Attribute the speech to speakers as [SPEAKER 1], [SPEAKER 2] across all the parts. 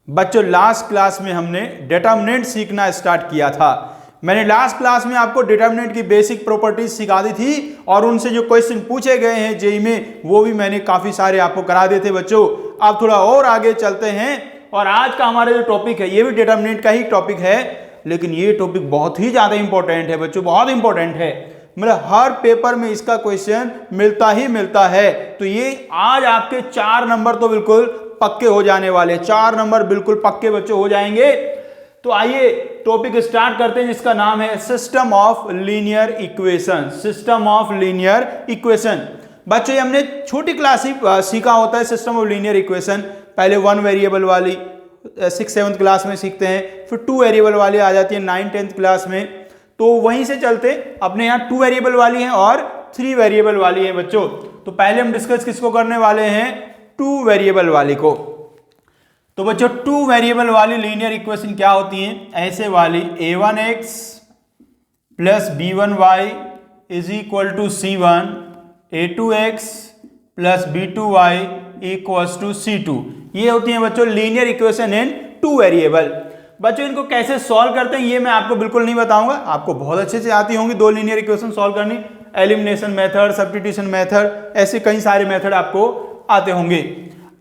[SPEAKER 1] बच्चों last class में हमने डिटरमिनेंट सीखना स्टार्ट किया था। मैंने लास्ट क्लास में आपको डिटरमिनेंट की बेसिक प्रॉपर्टीज सिखा दी थी और उनसे जो क्वेश्चन पूछे गए हैं जेईई में वो भी मैंने काफी सारे आपको करा दिए थे बच्चों। अब थोड़ा और आगे चलते हैं और आज का हमारा जो टॉपिक है ये भी डिटरमिनेंट का ही टॉपिक है, लेकिन ये टॉपिक बहुत ही ज्यादा इंपॉर्टेंट है बच्चों, बहुत इंपॉर्टेंट है। मतलब हर पेपर में इसका क्वेश्चन मिलता ही मिलता है। तो ये आज आपके 4 नंबर तो बिल्कुल पक्के हो जाने वाले, 4 नंबर बिल्कुल पक्के बच्चों हो जाएंगे। तो आइए टॉपिक स्टार्ट करते हैं जिसका नाम है system of linear equation. System of linear equation बच्चों ये हमने छोटी क्लास ही सीखा होता है सिस्टम ऑफ लीनियर इक्वेशन। पहले 1 वेरिएबल वाली 6th-7th क्लास में सीखते हैं, फिर 2 वेरिएबल वाली आ जाती है 9th-10th क्लास में। तो वहीं से चलते अपने यहाँ 2 वेरिएबल वाली है और 3 वेरिएबल वाली है बच्चों। तो पहले हम डिस्कस किसको करने वाले हैं, 2 वेरिएबल वाली को। तो बच्चों 2 वेरिएबल वाली लीनियर इक्वेशन क्या होती है, ऐसे वाली a1x plus b1y is equal to c1, a2x plus b2y equals to c2। ये होती है बच्चों लीनियर इक्वेशन इन 2 वेरिएबल। बच्चों इनको कैसे सॉल्व करते हैं ये मैं आपको बिल्कुल नहीं बताऊंगा, आपको बहुत अच्छे से आती होंगी 2 लीनियर इक्वेशन सॉल्व करनी। एलिमिनेशन मेथड, सब्स्टिट्यूशन मेथड, ऐसे कई सारे मेथड आपको आते होंगे।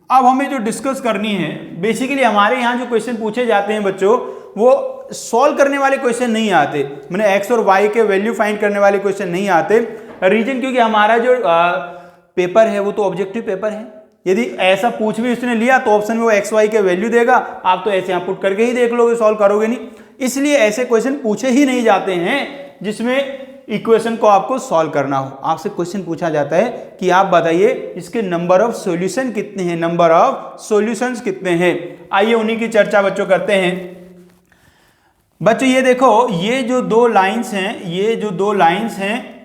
[SPEAKER 1] अब हमें जो डिस्कस करनी है बेसिकली हमारे यहाँ जो क्वेश्चन पूछे जाते हैं बच्चों वो सॉल्व करने वाले क्वेश्चन नहीं आते, मैंने एक्स और वाई के वैल्यू फाइंड करने वाले क्वेश्चन नहीं आते। रीजन क्योंकि हमारा जो पेपर है वो तो ऑब्जेक्टिव पेपर है। यदि ऐसा पूछ भी उसने लिया तो ऑप्शन में वो एक्स वाई के वैल्यू देगा, आप तो ऐसे यहाँ पुट करके ही देख लोगे, सॉल्व करोगे नहीं। इसलिए ऐसे क्वेश्चन पूछे ही नहीं जाते हैं जिसमें इक्वेशन को आपको सॉल्व करना हो। आपसे क्वेश्चन पूछा जाता है कि आप बताइए इसके नंबर ऑफ सॉल्यूशन कितने हैं, नंबर ऑफ सॉल्यूशंस कितने हैं। आइए उन्हीं की चर्चा बच्चों करते हैं। बच्चों ये देखो ये जो 2 लाइंस हैं, ये जो 2 लाइंस हैं,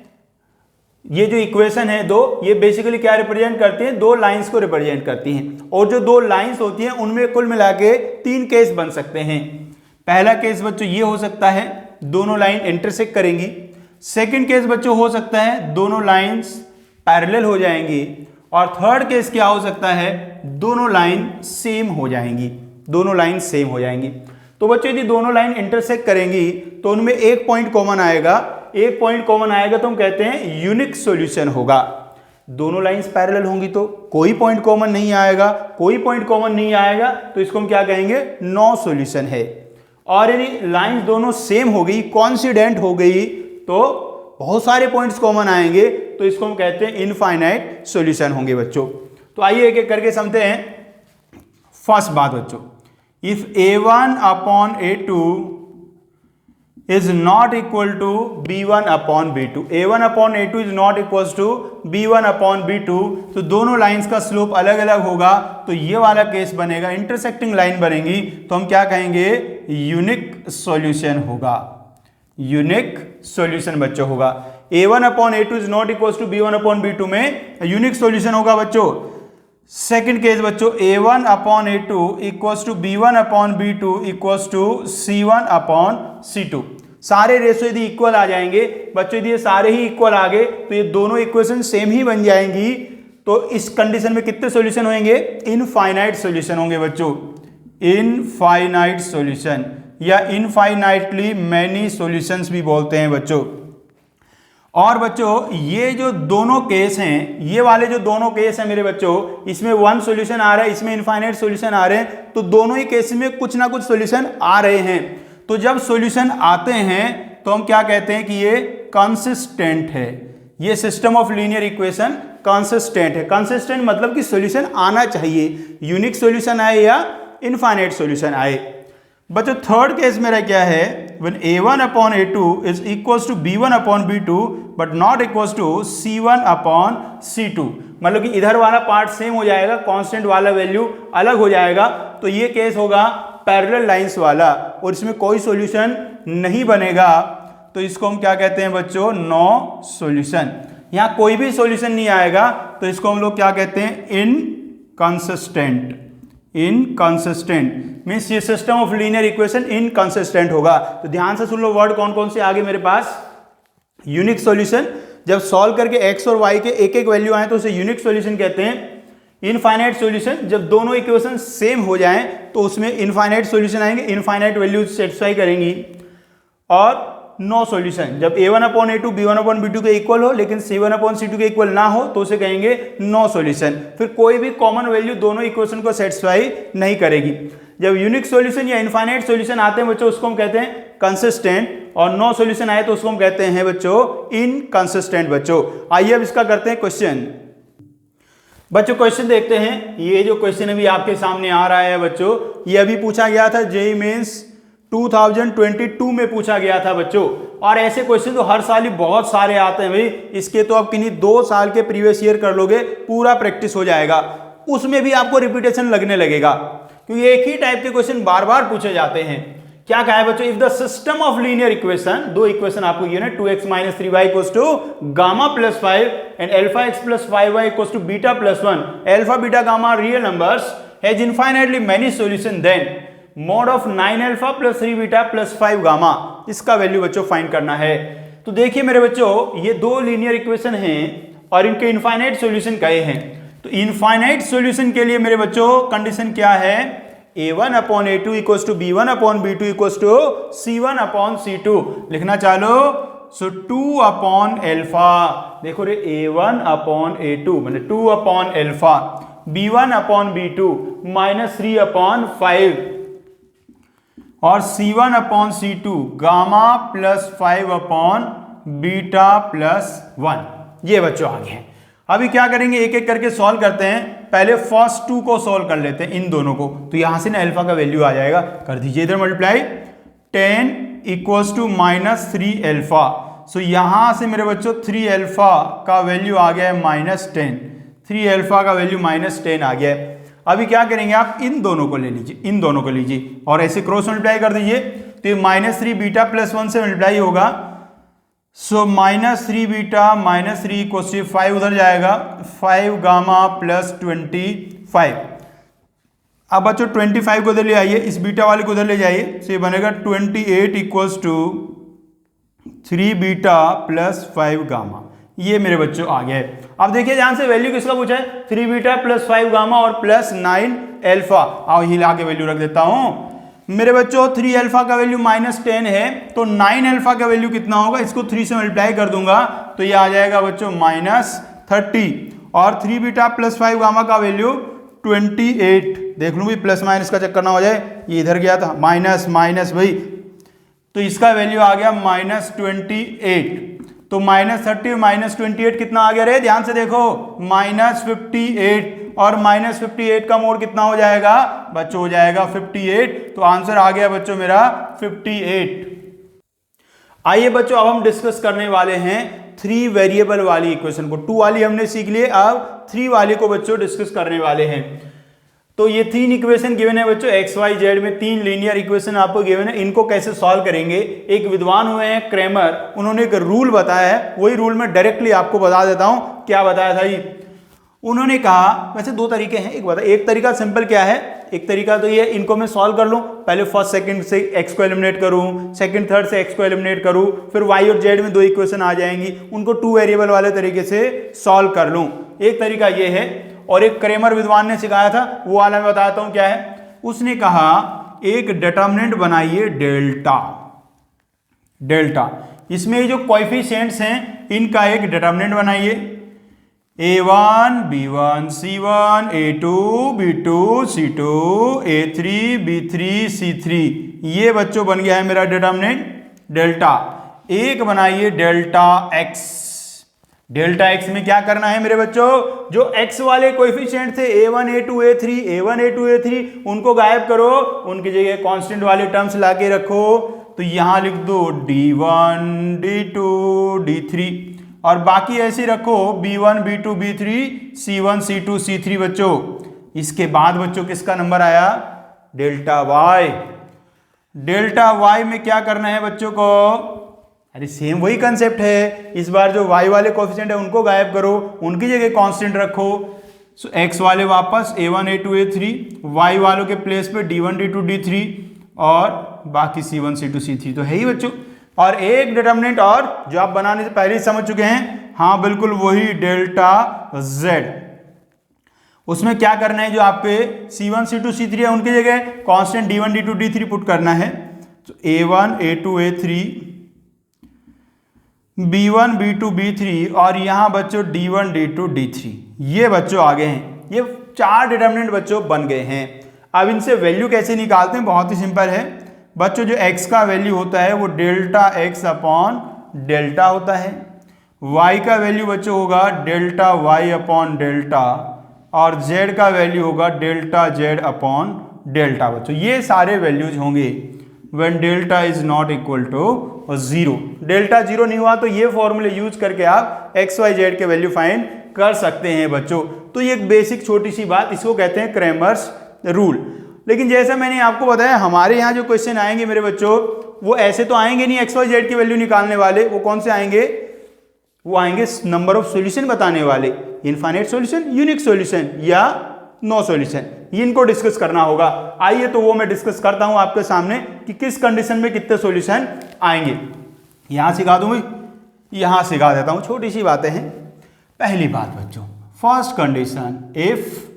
[SPEAKER 1] ये जो इक्वेशन है 2, ये बेसिकली क्या रिप्रेजेंट करती हैं, 2 लाइंस को रिप्रेजेंट करती हैं। और जो 2 लाइंस होती हैं उनमें कुल मिला के 3 केस बन सकते हैं। पहला केस बच्चों ये हो सकता है दोनों लाइन इंटरसेक्ट करेंगी। सेकंड केस बच्चों हो सकता है दोनों लाइंस पैरेलल हो जाएंगी। और थर्ड केस क्या हो सकता है, दोनों लाइन सेम हो जाएंगी, दोनों लाइन सेम हो जाएंगी। तो बच्चों यदि दोनों लाइन इंटरसेक्ट करेंगी तो उनमें एक पॉइंट कॉमन आएगा, एक पॉइंट कॉमन आएगा तो हम कहते हैं यूनिक सॉल्यूशन होगा। दोनों लाइंस पैरेलल होंगी तो कोई पॉइंट कॉमन नहीं आएगा, कोई पॉइंट कॉमन नहीं आएगा तो इसको हम क्या कहेंगे, नो सॉल्यूशन है। और यदि लाइंस दोनों सेम हो गई, कॉन्सिडेंट हो गई तो बहुत सारे पॉइंट्स कॉमन आएंगे तो इसको हम कहते हैं इनफाइनाइट सॉल्यूशन होंगे बच्चों। तो आइए एक एक करके समझते हैं। फर्स्ट बात बच्चों, if a1 upon a2 is not equal to b1 upon b2, a1 upon a2 is not equal to b1 upon b2, तो दोनों लाइंस का स्लोप अलग अलग होगा। तो ये वाला केस बनेगा, इंटरसेक्टिंग लाइन बनेगी तो हम क्या कहेंगे, यूनिक सॉल्यूशन होगा, यूनिक सॉल्यूशन बच्चों होगा। a1 upon a2 is not equal to b1 upon b2 में यूनिक सॉल्यूशन होगा बच्चों। सेकंड केस बच्चों a1 upon a2 equals to b1 upon b2 equals to c1 upon c2। सारे ratio यदि equal आ जाएंगे बच्चों, यदि ये सारे ही इक्वल आ गए तो ये दोनों इक्वेशन सेम ही बन जाएंगी। तो इस कंडीशन में कितने सॉल्यूशन होंगे, इनफाइनाइट सॉल्यूशन होंगे बच्चों, इनफाइनाइट सॉल्यूशन या इनफाइनाइटली मैनी सॉल्यूशंस भी बोलते हैं बच्चों। और बच्चों ये जो दोनों केस हैं, ये वाले जो दोनों केस हैं मेरे बच्चों, इसमें 1 सॉल्यूशन आ रहा है, इसमें इनफाइनाइट सॉल्यूशन आ रहे हैं, तो दोनों ही केस में कुछ ना कुछ सॉल्यूशन आ रहे हैं। तो जब सॉल्यूशन आते हैं तो हम क्या कहते हैं कि ये कंसिस्टेंट है, ये system of linear equation consistent है। कंसिस्टेंट मतलब कि सॉल्यूशन आना चाहिए, यूनिक सॉल्यूशन आए या इनफाइनाइट सॉल्यूशन आए। बच्चों थर्ड केस मेरा क्या है, when a1 upon a2 is equals to b1 upon b2 but not equals to c1 upon c2, मतलब कि इधर वाला पार्ट सेम हो जाएगा, कांस्टेंट वाला वैल्यू अलग हो जाएगा। तो ये केस होगा पैरेलल लाइंस वाला और इसमें कोई सॉल्यूशन नहीं बनेगा। तो इसको हम क्या कहते हैं बच्चों, नो सॉल्यूशन। यहाँ कोई भी सॉल्यूशन नहीं आएगा तो इसको हम लोग क्या कहते हैं, इनकंसिस्टेंट। इनकंसिस्टेंट मीन्स ये system of linear equation inconsistent होगा। तो ध्यान से सुन लो वर्ड कौन कौन से आगे मेरे पास, यूनिक सॉल्यूशन। जब सॉल्व करके एक्स और वाई के एक एक वैल्यू आए तो उसे यूनिक सॉल्यूशन कहते हैं। इनफाइनाइट सॉल्यूशन, जब दोनों इक्वेशन सेम हो जाएं तो उसमें इनफाइनाइट सॉल्यूशन आएंगे, इनफाइनाइट वैल्यूज सेटिस्फाई करेंगी। और नो सॉल्यूशन, जब a1/a2 b1/b2 के इक्वल हो लेकिन c1/c2 के इक्वल ना हो तो उसे कहेंगे नो सॉल्यूशन। फिर कोई भी कॉमन वैल्यू दोनों इक्वेशन को सेटिस्फाई नहीं करेगी। जब यूनिक सॉल्यूशन या इनफाइनाइट सॉल्यूशन आते हैं बच्चों, उसको हम कहते हैं कंसिस्टेंट, और नो सॉल्यूशन आए तो उसको हम कहते हैं बच्चों इनकंसिस्टेंट। बच्चों आइए अब इसका करते हैं क्वेश्चन। बच्चों क्वेश्चन देखते हैं। ये जो क्वेश्चन अभी आपके सामने आ रहा है बच्चों, ये अभी पूछा गया था जेईई मेंस 2022 में पूछा गया था बच्चों। और ऐसे क्वेश्चन तो हर साल ही बहुत सारे आते हैं भाई, इसके तो आप किन्हीं 2 साल के प्रीवियस ईयर कर लोगे, पूरा प्रैक्टिस हो जाएगा, उसमें भी आपको रिपीटेशन लगने लगेगा, क्योंकि एक ही टाइप के क्वेश्चन बार बार पूछे जाते हैं। क्या कहा है बच्चों, if the system of linear equation, दो इक्वेशन आपको गिवन है 2x - 3y = gamma + 5 and α x + 5y = beta + 1, alpha beta gamma real numbers has infinitely many solution, then mod of 9α + 3 beta + 5 gamma, इसका वैल्यू बच्चों फाइंड करना है। तो देखिए मेरे बच्चों, ये दो लीनियर इक्वेशन हैं और इनके इनफाइनाइट सॉल्यूशन कहे हैं। तो इनफाइनाइट सॉल्यूशन के लिए मेरे बच्चों कंडीशन क्या है, a1/a2 = b1/b2 = c1/c2 लिखना चालो। सो 2/α, देखो रे a1/a2 मतलब 2/α, b1/b2 -3/5 और c1/c2 गामा + 5/बीटा + 1। ये बच्चों आ गए हैं। अभी क्या करेंगे, एक एक करके सॉल्व करते हैं। पहले फर्स्ट 2 को सॉल्व कर लेते हैं, इन दोनों को। तो यहां से ना अल्फा का वैल्यू आ जाएगा, कर दीजिए इधर मल्टीप्लाई। 10 = -3α। सो यहां से मेरे बच्चों 3α का वैल्यू आ गया है -10, 3α का वैल्यू -10 आ गया है। अभी क्या करेंगे, आप इन दोनों को ले लीजिए, इन दोनों को लीजिए और ऐसे क्रॉस मल्टीप्लाई कर दीजिए। तो ये -3 बीटा + 1 से मल्टीप्लाई होगा। सो -3 बीटा -3 = 5 उधर जाएगा, 5 गामा + 25। अब बच्चों 25 को उधर ले आइए, इस बीटा वाले को उधर ले जाइए। तो ये बनेगा 28 = 3 बीटा + 5 गामा। ये मेरे बच्चों आ गया है। अब देखिए ध्यान से, वैल्यू किसका पूछा है, 3 बीटा + 5 गामा और +9 अल्फा। आओ हिला के वैल्यू रख देता हूं मेरे बच्चों। 3α का वैल्यू -10 है, तो 9α का वैल्यू कितना होगा, इसको 3 से मल्टीप्लाई कर दूंगा तो ये आ जाएगा बच्चों -30। और 3 बीटा + 5 गामा का वैल्यू 28। देख लूं भी प्लस माइनस का चक्कर ना हो जाए, ये इधर गया था माइनस भाई, तो इसका वैल्यू आ गया -28। तो -30 और -28 कितना आ गया रे, ध्यान से देखो, -58। और -58 का मोड कितना हो जाएगा बच्चों, हो जाएगा 58। तो आंसर आ गया बच्चों मेरा 58। आइए बच्चों अब हम डिस्कस करने वाले हैं 3 वेरिएबल वाली इक्वेशन को। 2 वाली हमने सीख लिए, अब 3 वाली को बच्चों डिस्कस करने वाले हैं। तो ये 3 इक्वेशन गिवन है बच्चों, एक्स वाई जेड में 3 लीनियर इक्वेशन आपको गिवन है। इनको कैसे सॉल्व करेंगे, एक विद्वान हुए हैं क्रेमर, उन्होंने एक रूल बताया है, वही रूल मैं डायरेक्टली आपको बता देता हूं। क्या बताया था जी, उन्होंने कहा, वैसे 2 तरीके हैं, एक तरीका सिंपल क्या है, एक तरीका तो ये, इनको मैं सॉल्व कर लूं, पहले फर्स्ट सेकंड से एक्स को एलिमिनेट करूं, सेकंड थर्ड से एक्स को एलिमिनेट करूं, फिर वाई और जेड में 2 इक्वेशन आ जाएंगी, उनको 2 वेरिएबल वाले तरीके से सॉल्व कर लूं। एक तरीका ये है, और एक क्रेमर विद्वान ने सिखाया था, वो वाला मैं बताता हूं क्या है। उसने कहा एक डिटर्मिनेंट बनाइए डेल्टा, इसमें जो कोएफिशिएंट्स हैं इनका एक डिटर्मिनेंट बनाइए, a1 b1 c1 a2 b2 c2 a3 b3 c3। ये बच्चों बन गया है मेरा डिटर्मिनेंट डेल्टा। एक बनाइए डेल्टा x में क्या करना है मेरे बच्चों, जो x वाले कोएफिशिएंट थे a1 a2 a3 उनको गायब करो, उनकी जगह कांस्टेंट वाले टर्म्स लाके रखो। तो यहां लिख दो d1 d2 d3, और बाकी ऐसे रखो b1 b2 b3 c1 c2 c3 बच्चों। इसके बाद बच्चों किसका नंबर आया, डेल्टा y में क्या करना है बच्चों को, अरे सेम वही कंसेप्ट है, इस बार जो y वाले कोएफिशिएंट है उनको गायब करो, उनकी जगह कांस्टेंट रखो। सो x वाले वापस a1 a2 a3, y वालों के प्लेस पे d1 d2 d3 और बाकी c1 c2 c3 तो है ही बच्चों। और एक डिटर्मिनेंट और जो आप बनाने से पहले ही समझ चुके हैं, हाँ बिल्कुल वही डेल्टा z। उसमें क्या करना है, जो आपके C1 C2 C3 है उनकी जगह constant D1 D2 D3 put करना है। तो A1 A2 A3 B1 B2 B3 और यहाँ बच्चों D1 D2 D3, ये बच्चों आ गए हैं, ये 4 डिटर्मिनेंट बच्चों बन गए हैं। अब इनसे वैल्यू कैसे निकालते हैं, बहुत ही सिंपल है बच्चों। जो x का वैल्यू होता है वो डेल्टा x अपॉन डेल्टा होता है, y का वैल्यू बच्चों होगा डेल्टा y अपॉन डेल्टा, और z का वैल्यू होगा डेल्टा z अपॉन डेल्टा बच्चों। ये सारे वैल्यूज होंगे when delta is not equal to 0। Delta 0 नहीं हुआ तो ये फॉर्मूले यूज करके आप x y z के वैल्यू फाइंड कर सकते हैं बच्चों। तो ये एक बेसिक छोटी सी बात, इसको कहते हैं क्रैमर्स रूल। लेकिन जैसा मैंने आपको बताया हमारे यहाँ जो क्वेश्चन आएंगे मेरे बच्चों, वो ऐसे तो आएंगे नहीं एक्स वाई जेड की वैल्यू निकालने वाले। वो कौन से आएंगे, वो आएंगे नंबर ऑफ सॉल्यूशन बताने वाले, इनफाइनाइट सॉल्यूशन, यूनिक सॉल्यूशन या नो सॉल्यूशन, इनको डिस्कस करना होगा। आइए तो वो मैं डिस्कस करता हूं आपके सामने कि किस कंडीशन में कितने सॉल्यूशन आएंगे। यहां सिखा दूं भाई, यहां सिखा देता हूं, छोटी सी बातें हैं। पहली बात बच्चों, फर्स्ट कंडीशन, इफ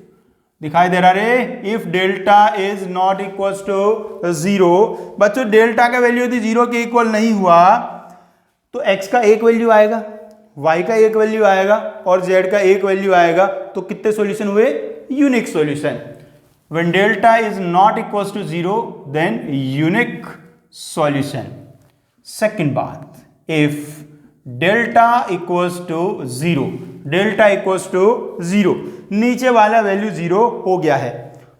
[SPEAKER 1] दिखाई दे रहा रे, if delta is not equal to 0। बच्चों डेल्टा का वैल्यू यदि 0 के इक्वल नहीं हुआ तो x का एक वैल्यू आएगा, y का एक वैल्यू आएगा और z का एक वैल्यू आएगा। तो कितने सॉल्यूशन हुए, unique solution. When delta is not equal to 0 then unique solution. Second बात, if delta equals to 0, delta equals to 0, नीचे वाला वैल्यू 0 हो गया है।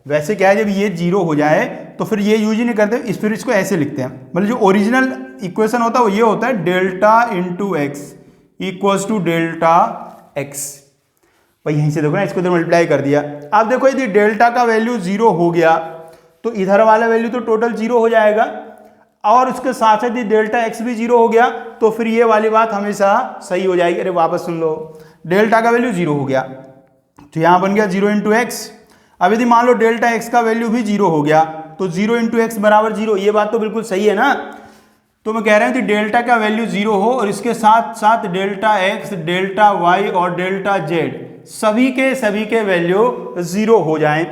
[SPEAKER 1] वैसे क्या है, जब ये 0 हो जाए तो फिर ये यूज ही नहीं करते, फिर इसको ऐसे लिखते हैं, मतलब जो ओरिजिनल इक्वेशन होता है वो ये होता है delta into X equals to delta X. भाई यहीं से देखो ना, इसको तो मल्टीप्लाई कर दिया। अब देखो यदि डेल्टा का वैल्यू 0 हो गया तो इधर वाला वैल्यू तो टोटल 0 हो जाएगा, और उसके साथ साथ यदि डेल्टा एक्स भी 0 हो गया तो फिर ये वाली बात हमेशा सही हो जाएगी। अरे वापस सुन लो, डेल्टा का वैल्यू 0 हो गया तो यहां बन गया 0 इंटू एक्स। अब यदि मान लो डेल्टा एक्स का वैल्यू भी 0 हो गया तो 0 इंटू एक्स बराबर 0, ये बात तो बिल्कुल सही है ना। तो मैं कह रहा हूं कि डेल्टा का वैल्यू 0 हो और इसके साथ साथ डेल्टा एक्स, डेल्टा वाई और डेल्टा जेड सभी के वैल्यू 0 हो जाएं,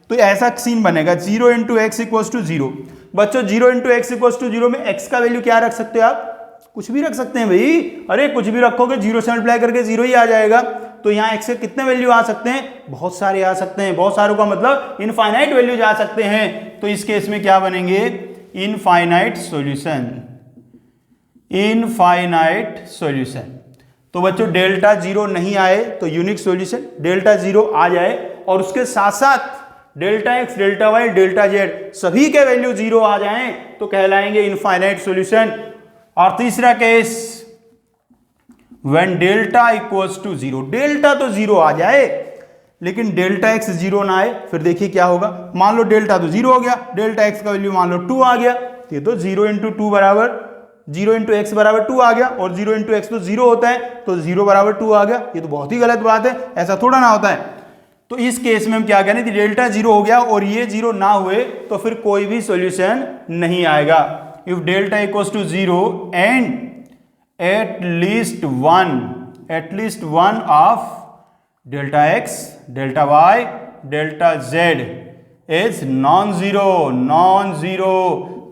[SPEAKER 1] तो ऐसा सीन बनेगा 0 इंटू एक्स इक्वल्स टू 0। बच्चों 0 इंटू एक्स इक्वल्स टू 0 में एक्स का वैल्यू क्या रख सकते हो आप, कुछ भी रख सकते हैं भाई। अरे कुछ भी रखोगे 0 से मल्टीप्लाई करके 0 ही आ जाएगा। तो यहाँ एक्स के कितने वैल्यू आ सकते हैं, बहुत सारे आ सकते हैं। बहुत सारों का मतलब इनफाइनाइट वैल्यू जा सकते हैं। तो इस केस में क्या बनेंगे, इनफाइनाइट सॉल्यूशन, इनफाइनाइट सॉल्यूशन। तो बच्चों डेल्टा 0 नहीं आए तो यूनिक सॉल्यूशन, डेल्टा 0 आ जाए और उसके साथ साथ delta X, delta Y, delta Z सभी के वैल्यू 0 आ जाएं तो कहलाएंगे इनफाइनाइट सॉल्यूशन। और तीसरा case, when delta equals to 0, delta तो 0 आ जाए लेकिन डेल्टा एक्स 0 ना आए, फिर देखिए क्या होगा। मान लो डेल्टा तो 0 हो गया, डेल्टा एक्स का वैल्यू मान लो 2 आ गया, तो ये तो 0 इंटू 2 बराबर 0 इंटू एक्स बराबर 2 आ गया, और 0 इंटू एक्स तो 0 होता है तो 0 बराबर 2 आ गया। ये तो बहुत ही गलत बात है, ऐसा थोड़ा ना होता है। तो इस केस में हम क्या कह रहे हैं कि डेल्टा 0 हो गया और ये 0 ना हुए तो फिर कोई भी सॉल्यूशन नहीं आएगा। If delta equals to 0 and at least one of delta X, delta Y, delta Z is non zero,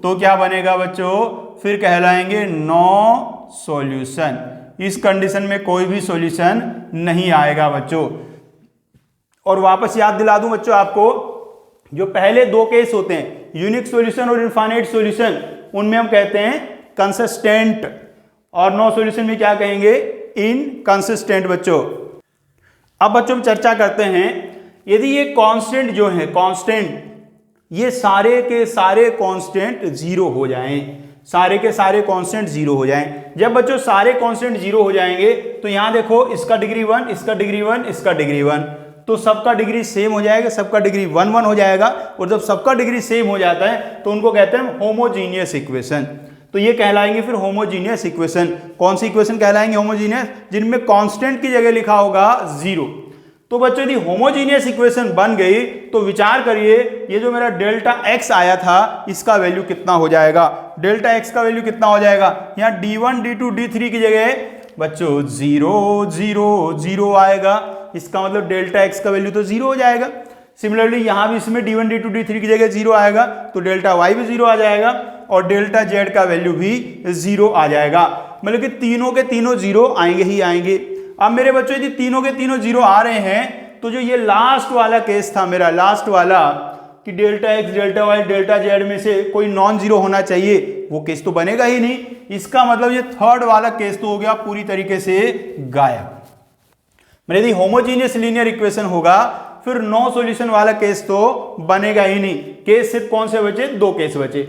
[SPEAKER 1] तो क्या बनेगा बच्चों, फिर कहलाएंगे नो सॉल्यूशन। इस कंडीशन में कोई भी सॉल्यूशन नहीं आएगा बच्चों। और वापस याद दिला दूं बच्चों आपको, जो पहले दो केस होते हैं यूनिक सॉल्यूशन और इनफाइनाइट सॉल्यूशन, उनमें हम कहते हैं कंसिस्टेंट, और नो सॉल्यूशन में क्या कहेंगे, इनकंसिस्टेंट बच्चों। अब बच्चों हम चर्चा करते हैं, यदि ये कांस्टेंट जो है, कांस्टेंट, ये सारे के सारे कांस्टेंट 0 हो जाएं, सारे के सारे कांस्टेंट 0 हो जाएं। जब बच्चों सारे कांस्टेंट 0 हो जाएंगे तो यहां देखो, इसका डिग्री 1, इसका डिग्री 1, इसका डिग्री 1, तो सबका डिग्री सेम हो जाएगा, सबका डिग्री 1 1 हो जाएगा। और जब सबका डिग्री सेम हो जाता है तो उनको कहते हैं होमोजीनियस इक्वेशन। तो ये कहलाएंगे फिर होमोजीनियस इक्वेशन। कौन सी इक्वेशन कहलाएंगे होमोजीनियस, जिनमें कांस्टेंट की जगह लिखा होगा 0। तो बच्चों यदि होमोजीनियस इक्वेशन बन गई तो विचार करिए, ये जो मेरा डेल्टा एक्स आया था इसका वैल्यू कितना हो जाएगा, डेल्टा एक्स का वैल्यू कितना हो जाएगा। यहाँ D1 D2 D3 की जगह बच्चों 0 0 0 आएगा, इसका मतलब डेल्टा एक्स का वैल्यू तो 0 हो जाएगा। सिमिलरली यहाँ भी इसमें d1 d2 d3 की जगह 0 आएगा तो डेल्टा वाई भी 0 आ जाएगा और डेल्टा जेड का वैल्यू भी 0 आ जाएगा। मतलब कि तीनों के तीनों 0 आएंगे ही आएंगे। अब मेरे बच्चों यदि तीनों के तीनों 0 आ रहे हैं तो जो ये लास्ट वाला केस था मेरा, लास्ट वाला कि delta X delta Y delta Z में से कोई नॉन जीरो होना चाहिए, वो केस तो बनेगा ही नहीं। इसका मतलब ये थर्ड वाला केस तो हो गया पूरी तरीके से गायब। मतलब यदि होमोजीनियस लीनियर इक्वेशन होगा फिर नो सॉल्यूशन वाला केस तो बनेगा ही नहीं। केस सिर्फ कौन से बचे? 2 केस बचे।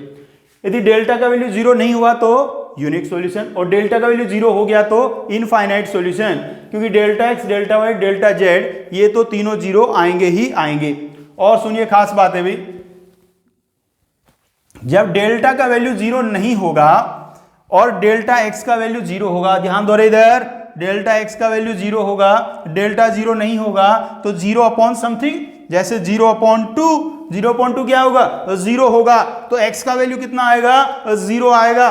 [SPEAKER 1] यदि डेल्टा का वैल्यू 0 नहीं हुआ तो यूनिक सॉल्यूशन, और डेल्टा का वैल्यू 0 हो गया तो इनफाइनाइट सॉल्यूशन, क्योंकि delta X delta Y delta Z ये तो तीनों 0 आएंगे ही आएंगे। और सुनिए खास बात है भाई, जब डेल्टा का वैल्यू 0 नहीं होगा और डेल्टा एक्स का वैल्यू 0 होगा, ध्यान दो इधर, डेल्टा एक्स का वैल्यू 0 होगा, डेल्टा 0 नहीं होगा तो 0 अपॉन समथिंग, जैसे 0 अपॉन 2, 0 अपॉन 2 क्या होगा? 0 होगा तो x का वैल्यू कितना आएगा? 0 आएगा।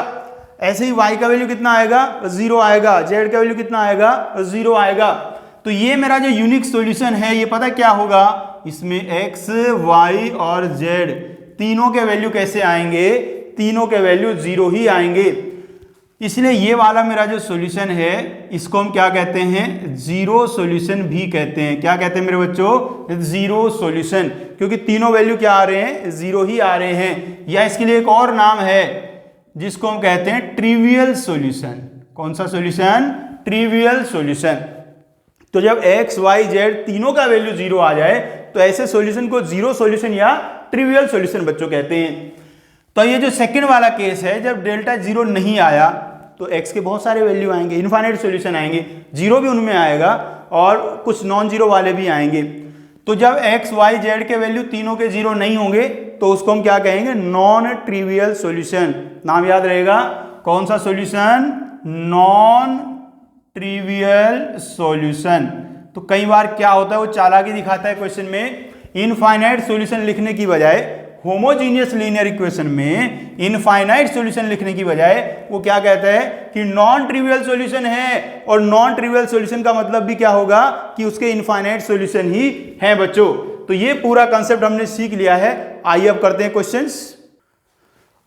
[SPEAKER 1] ऐसे ही y का वैल्यू कितना आएगा? 0 आएगा। z का वैल्यू कितना आएगा? 0 आएगा। तो ये मेरा जो यूनिक सॉल्यूशन है ये पता क्या होगा? इसमें x, y और z तीनों के वैल्यू कैसे आएंगे? तीनों के वैल्यू 0 ही आएंगे। इसलिए ये वाला मेरा जो सॉल्यूशन है इसको हम क्या कहते हैं? जीरो सॉल्यूशन भी कहते हैं। क्या कहते हैं मेरे बच्चों? जीरो सॉल्यूशन, क्योंकि तीनों वैल्यू क्या आ रहे हैं? 0 ही आ रहे हैं। या इसके लिए एक और नाम है जिसको हम कहते हैं ट्रिवियल सॉल्यूशन। कौन सा सॉल्यूशन? Trivial solution. तो जब x, y, z तीनों का वैल्यू 0 आ जाए तो ऐसे सॉल्यूशन को जीरो सॉल्यूशन या ट्रिवियल सॉल्यूशन बच्चों कहते हैं। तो ये जो सेकंड वाला केस है, जब डेल्टा 0 नहीं आया तो x के बहुत सारे वैल्यू आएंगे, इनफाइनाइट सॉल्यूशन आएंगे, 0 भी उनमें आएगा और कुछ नॉन जीरो वाले भी आएंगे। तो जब x, y, z के वैल्यू तीनों के 0 नहीं होंगे तो उसको हम क्या कहेंगे? Non trivial solution. नाम याद रहेगा, कौन सा सॉल्यूशन? Non trivial solution. तो कई बार क्या होता है, वो चालाकी दिखाता है क्वेश्चन में, इनफाइनाइट सॉल्यूशन लिखने की बजाय, होमोजीनियस लीनियर इक्वेशन में इनफाइनाइट सॉल्यूशन लिखने की बजाय वो क्या कहता है कि नॉन ट्रिवियल सॉल्यूशन है। और नॉन ट्रिवियल सॉल्यूशन का मतलब भी क्या होगा कि उसके इनफाइनाइट सॉल्यूशन ही है बच्चों। तो ये पूरा कंसेप्ट हमने सीख लिया है। आइए अब करते हैं क्वेश्चंस।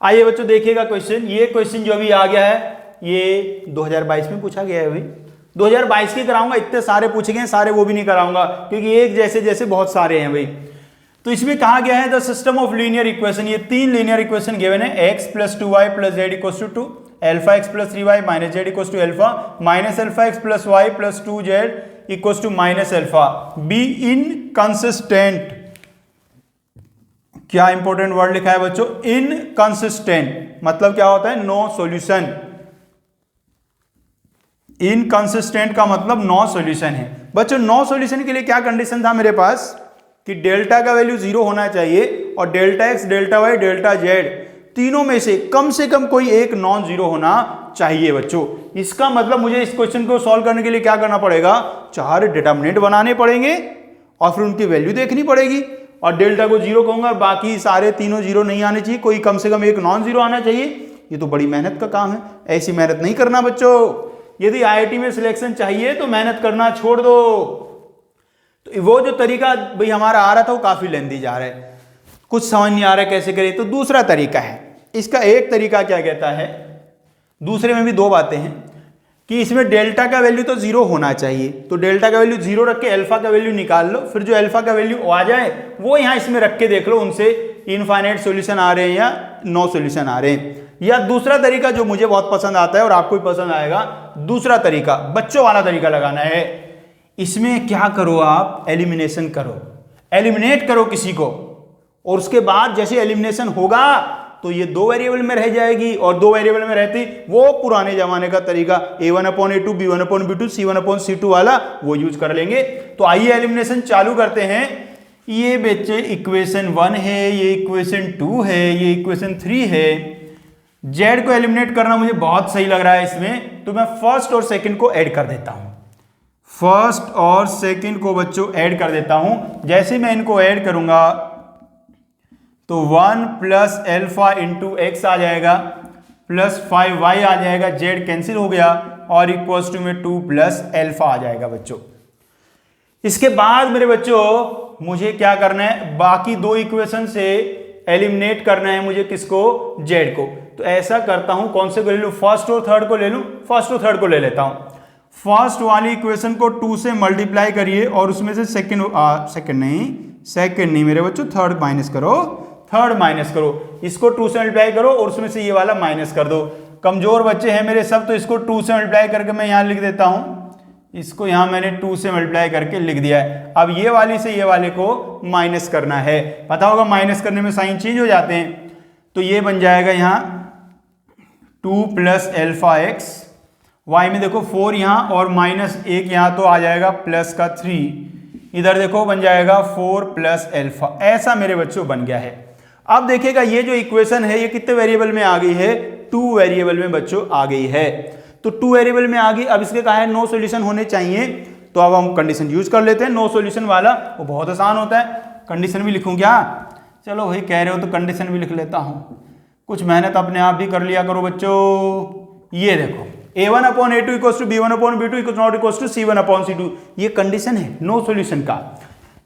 [SPEAKER 1] आइए बच्चों देखिएगा क्वेश्चन। ये क्वेश्चन जो अभी आ गया है ये 2022 में पूछा गया है भाई। 2022 की कराऊंगा, इतने सारे पूछे गए सारे वो भी नहीं कराऊंगा क्योंकि एक जैसे जैसे बहुत सारे हैं भाई। तो इसमें कहा गया है the system of linear equation, ये 3 लीनियर इक्वेशन गिवन है, x + 2y + z = 2, alpha x + 3y - z = अल्फा, minus alpha x + y + 2z = minus alpha. Be inconsistent. क्या इंपॉर्टेंट वर्ड लिखा है बच्चों? इनकंसिस्टेंट मतलब क्या होता है? No solution. इनकंसिस्टेंट का मतलब नो सॉल्यूशन है बच्चों। नो सॉल्यूशन के लिए क्या कंडीशन था मेरे पास कि डेल्टा का वैल्यू 0 होना चाहिए और delta X, delta Y, delta Z तीनों में से कम कोई एक नॉन जीरो होना चाहिए बच्चों। इसका मतलब मुझे इस क्वेश्चन को सॉल्व करने के लिए क्या करना पड़ेगा? 4 डिटरमिनेंट बनाने पड़ेंगे और फिर उनकी वैल्यू देखनी पड़ेगी। और डेल्टा को 0 कहूंगा, बाकी सारे तीनों 0 नहीं आने चाहिए, कोई कम से कम एक नॉन जीरो आना चाहिए। ये तो बड़ी मेहनत का काम है, ऐसी मेहनत नहीं करना बच्चों। यदि IIT में सिलेक्शन चाहिए तो मेहनत करना छोड़ दो। तो वो जो तरीका भाई हमारा आ रहा था वो काफी लेंदी जा रहा है, कुछ समझ नहीं आ रहा है कैसे करें। तो दूसरा तरीका है, इसका एक तरीका क्या कहता है, दूसरे में भी 2 बातें हैं कि इसमें डेल्टा का वैल्यू तो 0 होना चाहिए, तो डेल्टा का वैल्यू 0 रख के अल्फा का वैल्यू निकाल लो, फिर जो अल्फा का वैल्यू आ जाए वो यहां इसमें रख के देख लो उनसे इनफाइनाइट सॉल्यूशन आ रहे हैं या नो सॉल्यूशन आ रहे हैं। या दूसरा तरीका जो मुझे बहुत पसंद आता है और आपको भी पसंद आएगा, दूसरा तरीका बच्चों वाला तरीका लगाना है। इसमें क्या करो आप? एलिमिनेशन करो, एलिमिनेट करो किसी को, और उसके बाद जैसे एलिमिनेशन होगा तो ये 2 वेरिएबल में रह जाएगी, और 2 वेरिएबल में रहती वो पुराने जमाने का तरीका a1/a2 b1/b2 c1/c2 वाला वो यूज कर लेंगे। तो आइए एलिमिनेशन चालू करते हैं। ये बच्चे इक्वेशन 1 है, ये इक्वेशन 2 है, ये इक्वेशन 3 है। जेड को एलिमिनेट करना मुझे बहुत सही लग रहा है इसमें, तो मैं फर्स्ट और सेकंड को ऐड कर देता हूं। फर्स्ट और सेकंड को बच्चों ऐड कर देता हूं। जैसे मैं इनको ऐड करूंगा तो 1 + अल्फा × x आ जाएगा, प्लस 5y आ जाएगा, z कैंसिल हो गया, और इक्वल्स टू में 2 + अल्फा आ जाएगा बच्चों। इसके बाद मेरे बच्चों मुझे क्या करना है, बाकी दो इक्वेशन से एलिमिनेट करना है मुझे, किसको, जेड को। तो ऐसा करता हूं, कौन से को ले लूं, फर्स्ट और थर्ड को ले लूं, फर्स्ट और थर्ड को ले लेता हूं। फर्स्ट वाली इक्वेशन को 2 से मल्टीप्लाई करिए और उसमें से सेकंड नहीं मेरे बच्चों, थर्ड माइनस करो, इसको 2 से मल्टीप्लाई करो और उसमें से ये वाला माइनस कर दो। कमजोर बच्चे हैं मेरे सब, तो इसको 2 से मल्टीप्लाई करके मैं यहां लिख देता हूं, इसको यहां मैंने 2 से मल्टीप्लाई करके लिख दिया है। अब ये वाली से ये वाले को माइनस करना है, पता होगा माइनस करने में साइन चेंज हो जाते हैं। तो ये बन जाएगा यहां 2 प्लस एल्फा एक्स, वाई में देखो 4 यहां और माइनस 1 यहां, तो आ जाएगा प्लस का 3, इधर देखो बन जाएगा 4 प्लस एल्फा। ऐसा मेरे बच्चों बन गया है। अब देखिएगा ये जो इक्वेशन है ये कितने वेरिएबल में आ गई है, 2 वेरिएबल में बच्चों आ गई है। तो 2 वेरिएबल में आ गई। अब इसके कहा है नो सॉल्यूशन होने चाहिए, तो अब हम कंडीशन यूज कर लेते हैं। नो सॉल्यूशन वाला वो बहुत आसान होता है। कंडीशन भी लिखूं क्या, चलो भाई कह रहे हो तो कंडीशन भी लिख लेता हूं, कुछ मेहनत अपने आप भी कर लिया करो बच्चों। ये देखो a1/a2 equals to b1/b2 equals not equals to c1/c2, ये कंडीशन है नो सॉल्यूशन का।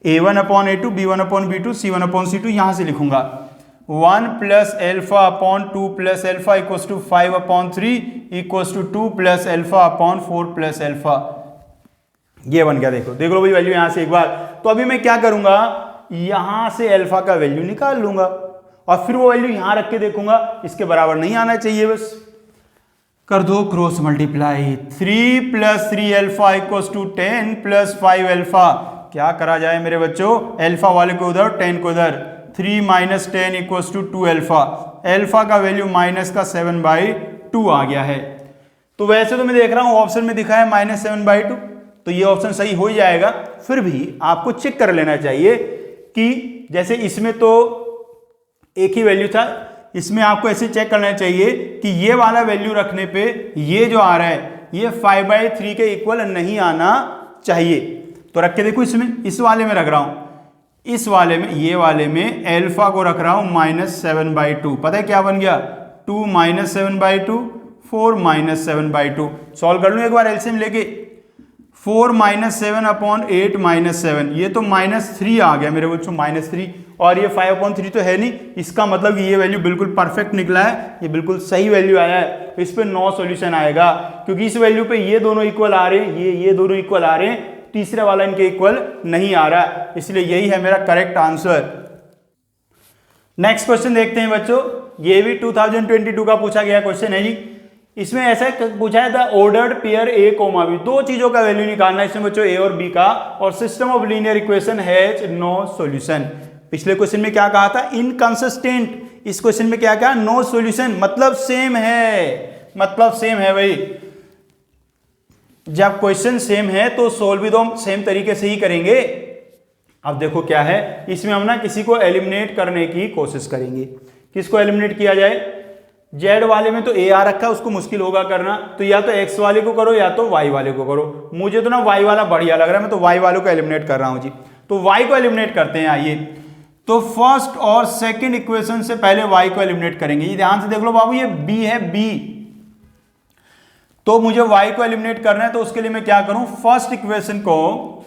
[SPEAKER 1] a1/a2 b1/b2 c1/c2, यहां से लिखूंगा 1 plus alpha upon 2 plus alpha equals to 5/3 equals to 2 plus alpha upon 4 plus alpha. ये बन गया, देख लो भाई वैल्यू यहां से एक बार। तो अभी मैं क्या करूंगा, यहां से एल्फा का वैल्यू निकाल लूंगा और फिर वो वैल्यू यहां रख के देखूंगा, इसके बराबर नहीं आना चाहिए, बस कर दो cross multiply. 3 plus 3 alpha equals to 10 plus 5 alpha. क्या करा जाए मेरे बच्चों, एल्फा वाले को उधर 10 को उधर, 3 minus 10 equals to 2 alpha. Alpha का वैल्यू माइनस का 7/2 आ गया है। तो वैसे तो मैं देख रहा हूं ऑप्शन में दिखा है -7/2, तो ये ऑप्शन सही हो ही जाएगा। फिर भी आपको चेक कर लेना चाहिए कि जैसे इसमें तो एक ही वैल्यू था, इसमें आपको ऐसे चेक करना चाहिए कि ये वाला वैल्यू रखने पे ये जो आ रहा है ये 5/3 के इक्वल नहीं आना चाहिए। तो रख के देखो, इसमें इस वाले में रख रहा हूं, इस वाले में, ये वाले में एल्फा को रख रहा हूं -7/2। पता है क्या बन गया, 2 - 7/2 4 - 7/2। सॉल्व कर लूं एक बार एलसीएम लेके, 4 - 7/8 - 7, ये तो -3 आ गया मेरे बच्चों, -3, और ये 5/3 तो है नहीं, इसका मतलब कि ये वैल्यू बिल्कुल परफेक्ट निकला है, ये बिल्कुल सही वैल्यू आया है। इस पे नो सॉल्यूशन आएगा, क्योंकि इस वैल्यू पे ये दोनों इक्वल आ रहे हैं, ये दोनों इक्वल आ रहे हैं, तीसरे वाला इनके इक्वल नहीं आ रहा, इसलिए यही है मेरा करेक्ट आंसर। नेक्स्ट क्वेश्चन देखते हैं बच्चों, ये भी 2022 का पूछा गया क्वेश्चन है जी। इसमें ऐसा पूछा है the ordered pair a, b, दो चीजों का वैल्यू निकालना है इसमें बच्चों, a और b का, और system of linear equation has no solution. पिछले क्वेश्चन में क्या कहा था, इनकंसिस्टेंट, इस क्वेश्चन में क्या कहा, नो सॉल्यूशन, मतलब सेम है, भाई। जब क्वेश्चन सेम है तो सोल्व भी तो हम सेम तरीके से ही करेंगे। अब देखो क्या है, इसमें हम ना किसी को एलिमिनेट करने की कोशिश करेंगे। किसको एलिमिनेट किया जाए, जेड वाले में तो ए आ रखा है, उसको मुश्किल होगा करना, तो या तो एक्स वाले को करो या तो वाई वाले को करो। मुझे तो ना वाई वाला बढ़िया लग रहा है, मैं तो वाई वालों को एलिमिनेट कर रहा हूं जी। तो वाई को एलिमिनेट करते हैं, आइए। तो फर्स्ट और सेकंड इक्वेशन से पहले वाई को एलिमिनेट करेंगे। ये ध्यान से देख लो बाबू, ये बी है, बी, तो मुझे y को एलिमिनेट करना है, तो उसके लिए मैं क्या करूं, फर्स्ट इक्वेशन को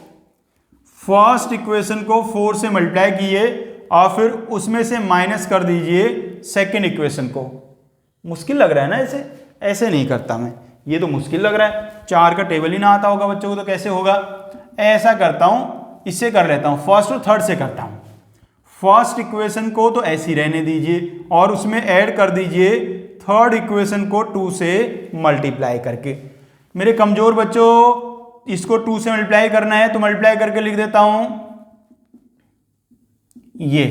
[SPEAKER 1] 4 से मल्टीप्लाई कीजिए और फिर उसमें से माइनस कर दीजिए सेकंड इक्वेशन को। मुश्किल लग रहा है ना, ऐसे नहीं करता मैं, ये तो मुश्किल लग रहा है, 4 का टेबल ही ना आता होगा बच्चों को, तो कैसे होगा। ऐसा करता हूं, इससे कर लेता हूं, फर्स्ट और थर्ड से करता हूं। फर्स्ट इक्वेशन को तो ऐसे ही रहने दीजिए और उसमें ऐड कर दीजिए थर्ड इक्वेशन को 2 से मल्टीप्लाई करके। मेरे कमजोर बच्चों, इसको 2 से मल्टीप्लाई करना है तो मल्टीप्लाई करके लिख देता हूं ये।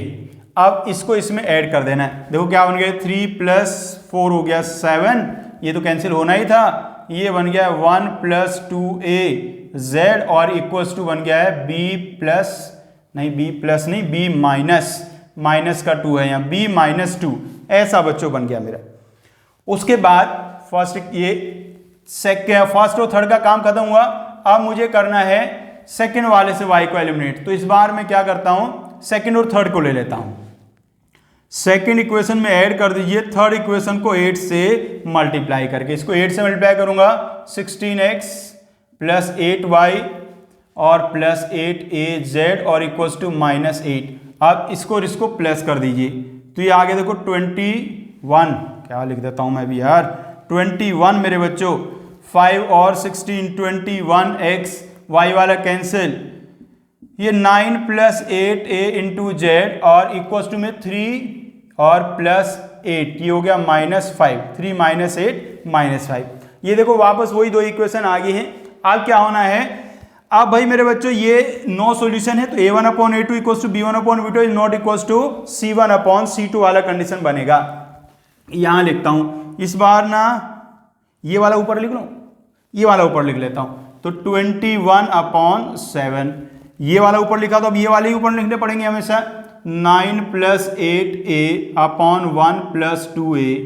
[SPEAKER 1] अब इसको इसमें ऐड कर देना है, देखो क्या बन गया, 3 + 4 हो गया 7, ये तो कैंसिल होना ही था। ये बन गया 1 + 2az और इक्वल्स टू बन गया है b माइनस का 2 है यहाँ, b - 2, ऐसा बच्चों बन गया मेरा। उसके बाद फर्स्ट और थर्ड का काम खत्म हुआ। अब मुझे करना है सेकंड वाले से y को एलिमिनेट। तो इस बार मैं क्या करता हूं, सेकंड और थर्ड को ले लेता हूं। सेकंड इक्वेशन में ऐड कर दीजिए थर्ड इक्वेशन को 8 से मल्टीप्लाई करके। इसको 8 से मल्टीप्लाई करूंगा, 16x + 8y और प्लस 8az और इक्वल्स टू -8। अब इसको प्लस कर दीजिए तो ये आगे देखो 21, क्या लिख देता हूँ मैं भी यार, 21 मेरे बच्चों, 5 और 16 21x, y वाला कैंसिल, ये 9 + 8a इंटू जेड और इक्वल्स टू में 3 और प्लस 8, ये हो गया -5, 3 - 8 -5। ये देखो वापस वही दो इक्वेशन आ गई हैं। अब क्या होना है, अब भाई मेरे बच्चों ये नो सॉल्यूशन है तो a1/a2 equals to b1/b2 is not equals to c1/c2 वाला कंडीशन बनेगा। यहां लिखता हूं, इस बार ना ये वाला ऊपर लिख लूं, ये वाला ऊपर लिख लेता हूं, तो 21/7 ये वाला ऊपर लिखा तो अब ये वाले ही ऊपर लिखने पड़ेंगे हमेशा। 9 + 8a/1 + 2a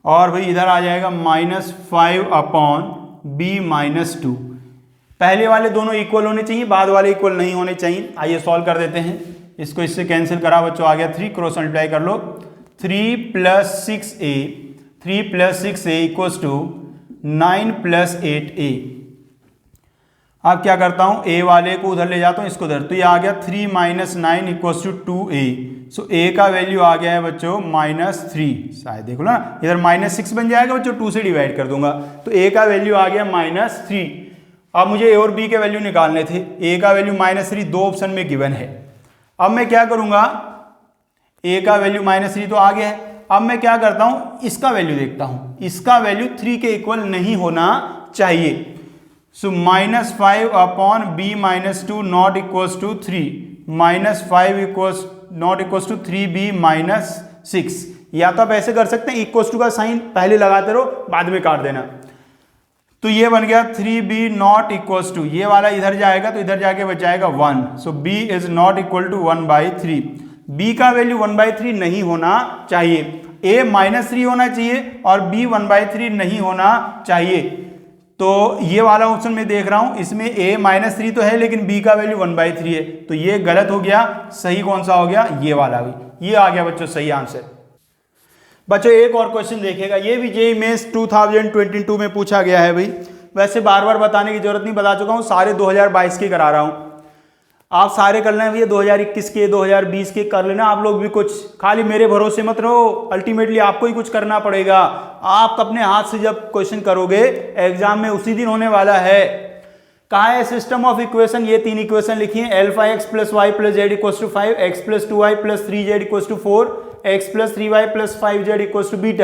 [SPEAKER 1] और भाई इधर आ जाएगा -5/b-2। पहले वाले दोनों इक्वल होने चाहिए, बाद वाले इक्वल नहीं होने चाहिए। आइए सॉल्व कर देते हैं, इसको इससे कैंसिल करा बच्चों, आ गया 3, क्रॉस मल्टीप्लाई कर लो, 3 + 6a, 3 + 6a equals to 9 + 8a। अब क्या करता हूं, a वाले को उधर ले जाता हूं, इसको उधर, तो ये आ गया 3 - 9 equals to 2a। So a का वैल्यू आ गया है बच्चों -3, शायद देख लो ना, इधर -6 बन जाएगा बच्चों, 2 से डिवाइड कर दूंगा तो a का वैल्यू आ गया -3। अब मुझे a और b के वैल्यू निकालने थे, a का वैल्यू -3 दो ऑप्शन में गिवन है। अब मैं क्या करूंगा, a का वैल्यू -3 तो आ गया है, अब मैं क्या करता हूं, इसका वैल्यू देखता हूं, इसका वैल्यू 3 के इक्वल नहीं होना चाहिए। So -5/b-2 not equals to 3, -5 equals not equals to 3b-6। या तो आप ऐसे कर सकते हैं, इक्वल्स टू का साइन पहले लगाते रहो, बाद में काट देना। तो ये बन गया 3b नॉट इक्वल्स टू, ये वाला इधर जाएगा तो इधर जाके बचाएगा 1। So b is not equal to 1/3। b का वैल्यू 1/3 नहीं होना चाहिए, a -3 होना चाहिए और b 1/3 नहीं होना चाहिए। तो ये वाला ऑप्शन में देख रहा हूं, इसमें a -3 तो है लेकिन b का वैल्यू 1/3 है, तो ये गलत हो गया। सही कौन सा हो गया, ये वाला भी, ये आ गया बच्चों सही आंसर। बच्चों एक और क्वेश्चन देखिएगा, ये भी जेईई मेंस 2022 में पूछा गया है भाई। वैसे बार बार बताने की जरूरत नहीं, बता चुका हूं, सारे 2022 के करा रहा हूं, आप सारे कर लेना भैया, 2021 के 2020 के कर लेना आप लोग भी कुछ, खाली मेरे भरोसे मत रहो, अल्टीमेटली आपको ही कुछ करना पड़ेगा। आप अपने हाथ से जब क्वेश्चन करोगे एग्जाम में उसी दिन होने वाला है। कहा है सिस्टम ऑफ इक्वेशन, ये 3 इक्वेशन लिखी है, α x + y + z = 5, x + 2y + 3z = 4, x + 3y + 5z = β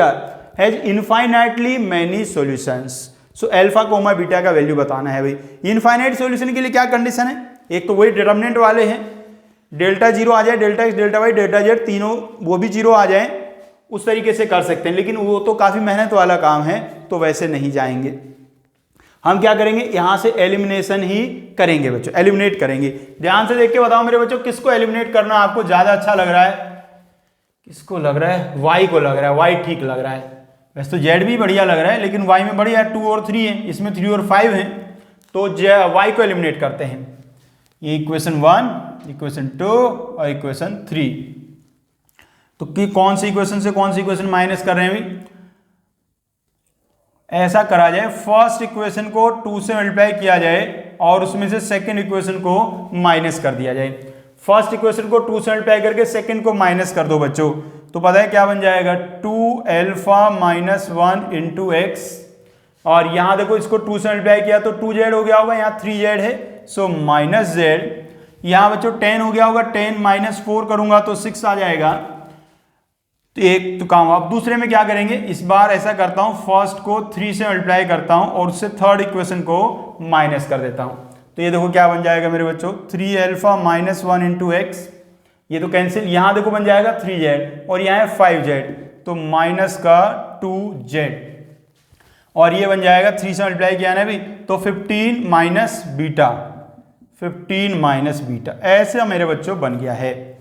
[SPEAKER 1] has infinitely many solutions. So alpha comma beta का वैल्यू बताना है भाई। इनफाइनाइट सॉल्यूशन के लिए क्या कंडीशन है, एक तो वही डिटरमिनेंट वाले हैं, डेल्टा 0 आ जाए, delta x, delta y, delta z तीनों वो भी 0 आ जाए, उस तरीके से कर सकते हैं, लेकिन वो तो काफी मेहनत वाला काम है तो वैसे नहीं जाएंगे। हम क्या करेंगे, यहां से एलिमिनेशन ही करेंगे बच्चों, एलिमिनेट करेंगे। ध्यान से देख के बताओ मेरे बच्चों, किसको एलिमिनेट करना आपको ज्यादा अच्छा लग रहा है, किसको लग रहा है, y को लग रहा है, y ठीक लग रहा है। वैसे तो z भी बढ़िया लग रहा है लेकिन y में बढ़िया 2 और 3 है, इसमें 3 और 5 है, तो y को एलिमिनेट करते हैं। ये इक्वेशन 1, इक्वेशन 2 और इक्वेशन 3। तो कि कौन सी इक्वेशन से कौन सी इक्वेशन माइनस कर रहे हैं भाई, ऐसा करा जाए, फर्स्ट इक्वेशन को 2 से मल्टीप्लाई किया जाए और उसमें से सेकंड इक्वेशन को माइनस कर दिया जाए। फर्स्ट इक्वेशन को 2 से मल्टीप्लाई करके सेकंड को माइनस कर दो बच्चों, तो पता है क्या बन जाएगा, 2α - 1 इंटू एक्स, और यहां देखो इसको 2 से मल्टीप्लाई किया तो 2z हो गया होगा, यहाँ 3z है, सो -z। यहां बच्चों 10 हो गया होगा, 10 - 4 करूंगा तो 6 आ जाएगा। तो एक तो काम, अब दूसरे में क्या करेंगे, इस बार ऐसा करता हूं, फर्स्ट को 3 से मल्टीप्लाई करता हूं और उससे थर्ड इक्वेशन को माइनस कर देता हूं। तो ये देखो क्या बन जाएगा मेरे बच्चों, 3α - 1 इंटू एक्स, ये तो कैंसिल, यहां देखो बन जाएगा 3z और यहाँ है 5z, तो -2z, और ये बन जाएगा 3 से मल्टीप्लाई किया ना भी, तो 15 - बीटा, 15 - बीटा, ऐसे मेरे बच्चों बन गया है।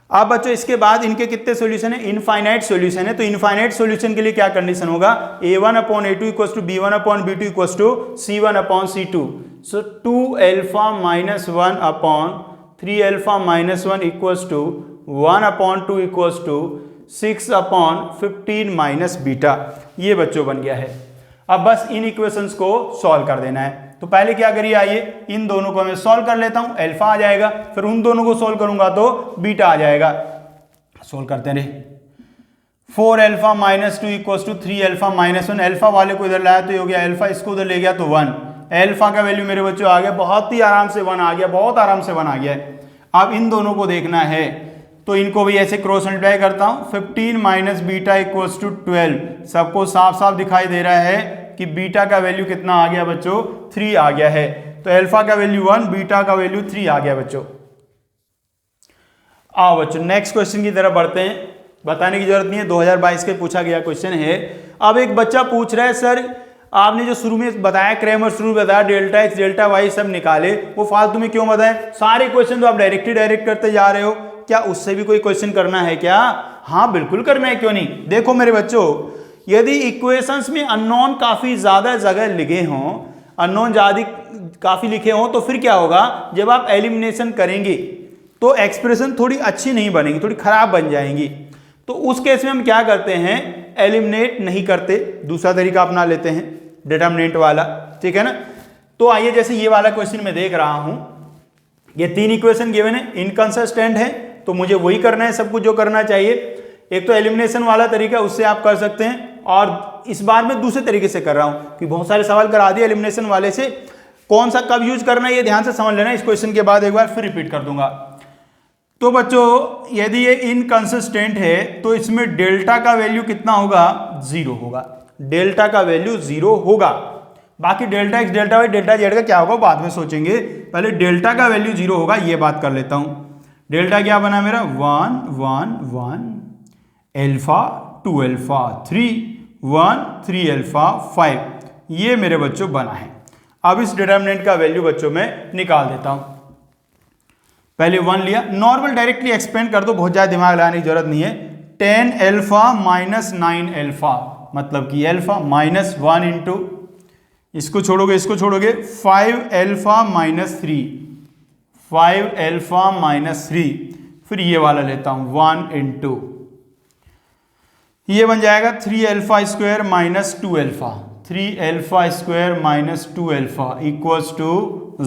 [SPEAKER 1] अब बच्चों इसके बाद इनके कितने सॉल्यूशन है, इनफाइनाइट सॉल्यूशन है, तो इनफाइनाइट सॉल्यूशन के लिए क्या कंडीशन होगा, a1/a2 = b1/b2 = c1/c2। So 2α - 3α - 1 equals to 1/2 equals to 6/15 - beta, ये बच्चों बन गया है। अब बस इन इक्वेशंस को सॉल्व कर देना है। तो पहले क्या करिए, आइए इन दोनों को मैं सॉल्व कर लेता हूं, अल्फा आ जाएगा, फिर उन दोनों को सॉल्व करूंगा तो बीटा आ जाएगा। सॉल्व करते हैं रे। 4 alpha minus 2 equals to 3 alpha minus 1, alpha वाले को इधर लाया तो ये हो गया अल्फा, इसको उधर ले गया तो 1, अल्फा का वैल्यू मेरे बच्चों आ गया, बहुत ही आराम से 1 आ गया, बहुत आराम से 1 आ गया है। अब इन दोनों को देखना है तो इनको भी ऐसे क्रॉस मल्टीप्लाई करता हूं, 15 माइनस बीटा इक्वल्स टू 12, सबको साफ साफ दिखाई दे रहा है कि बीटा का वैल्यू कितना आ गया बच्चों, 3 आ गया है। तो अल्फा का वैल्यू 1, बीटा का वैल्यू 3 आ गया बच्चों। आओ बच्चों नेक्स्ट क्वेश्चन की तरफ बढ़ते हैं, बताने की जरूरत नहीं है, 2022 के पूछा गया क्वेश्चन है। अब एक बच्चा पूछ रहा है सर आपने जो शुरू में बताया, क्रैमर शुरू में बताया डेल्टा एक्स डेल्टा वाई सब निकाले, वो फालतू में क्यों बताएं? सारे क्वेश्चन तो आप डायरेक्ट करते जा रहे हो, क्या उससे भी कोई क्वेश्चन करना है क्या? हाँ बिल्कुल करना है, क्यों नहीं। देखो मेरे बच्चों, यदि इक्वेशंस में अननोन काफी ज्यादा जगह लिखे हों, अननोन ज्यादा काफी लिखे हों, तो फिर क्या होगा, जब आप एलिमिनेशन करेंगे तो एक्सप्रेशन थोड़ी अच्छी नहीं बनेगी, थोड़ी खराब बन जाएंगी। तो उस केस में हम क्या करते हैं, एलिमिनेट नहीं करते, दूसरा तरीका अपना लेते हैं डिटरमिनेंट वाला, ठीक है ना। तो आइए जैसे ये वाला क्वेश्चन मैं देख रहा हूं, ये 3 इक्वेशन गिवन है, इनकंसिस्टेंट है, तो मुझे वही करना है सब कुछ जो करना चाहिए। एक तो एलिमिनेशन वाला तरीका, उससे आप कर सकते हैं, और इस बार मैं दूसरे तरीके से कर रहा हूं कि बहुत सारे सवाल करा दिए एलिमिनेशन वाले से, कौन सा कब यूज करना है ये ध्यान से समझ लेना। इस क्वेश्चन के बाद एक बार फिर रिपीट कर दूंगा। तो बच्चों यदि ये इनकंसिस्टेंट है तो इसमें डेल्टा का वैल्यू कितना होगा, 0 होगा, डेल्टा का वैल्यू 0 होगा। बाकी delta X delta Y delta Z का क्या होगा बाद में सोचेंगे, पहले डेल्टा का वैल्यू 0 होगा, ये बात कर लेता हूं। डेल्टा क्या बना मेरा, 1 1 1 अल्फा 2 अल्फा 3 1 3 अल्फा 5, ये मेरे बच्चों बना है। अब इस डिटरमिनेंट का वैल्यू बच्चों में निकाल देता हूं। पहले 1 लिया, नॉर्मल डायरेक्टली एक्सपेंड कर दो, बहुत ज्यादा दिमाग लगाने की जरूरत नहीं है। 10 अल्फा माइनस 9 अल्फा, मतलब कि अल्फा माइनस 1 इंटू, इसको छोड़ोगे इसको छोड़ोगे, 5 अल्फा माइनस 3, 5 अल्फा माइनस 3, फिर ये वाला लेता हूं 1 इंटू, ये बन जाएगा 3 alpha square minus 2 alpha, 3 alpha square minus 2 alpha equals to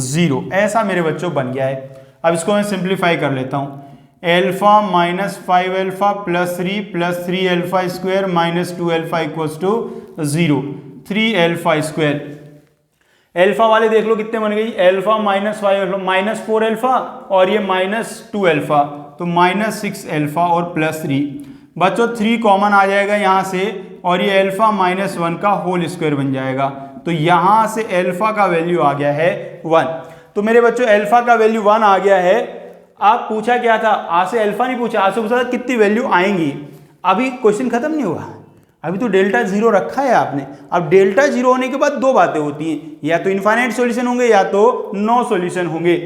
[SPEAKER 1] 0। ऐसा मेरे बच्चों बन गया है। अब इसको मैं सिंप्लीफाई कर लेता हूं, alpha minus 5 alpha plus 3 alpha square minus 2 alpha equals to 0, 3 alpha square. Alpha वाले देख लो कितने बन गई, alpha minus 5 alpha minus 4 alpha, और ये माइनस 2 अल्फा, तो माइनस 6 अल्फा और प्लस 3। बच्चों 3 कॉमन आ जाएगा यहां से, और ये अल्फा माइनस 1 का होल स्क्वायर बन जाएगा, तो यहां से अल्फा का वैल्यू आ गया है 1। तो मेरे बच्चों अल्फा का वैल्यू 1 आ गया है। आप पूछा क्या था, आ से अल्फा नहीं पूछा, आ से पूछा था कितनी वैल्यू आएंगी। अभी क्वेश्चन खत्म नहीं हुआ, अभी तो डेल्टा 0 रखा है आपने। अब डेल्टा 0 होने के बाद 2 बातें होती हैं, या तो इनफाइनाइट सॉल्यूशन होंगे या तो नो सॉल्यूशन होंगे।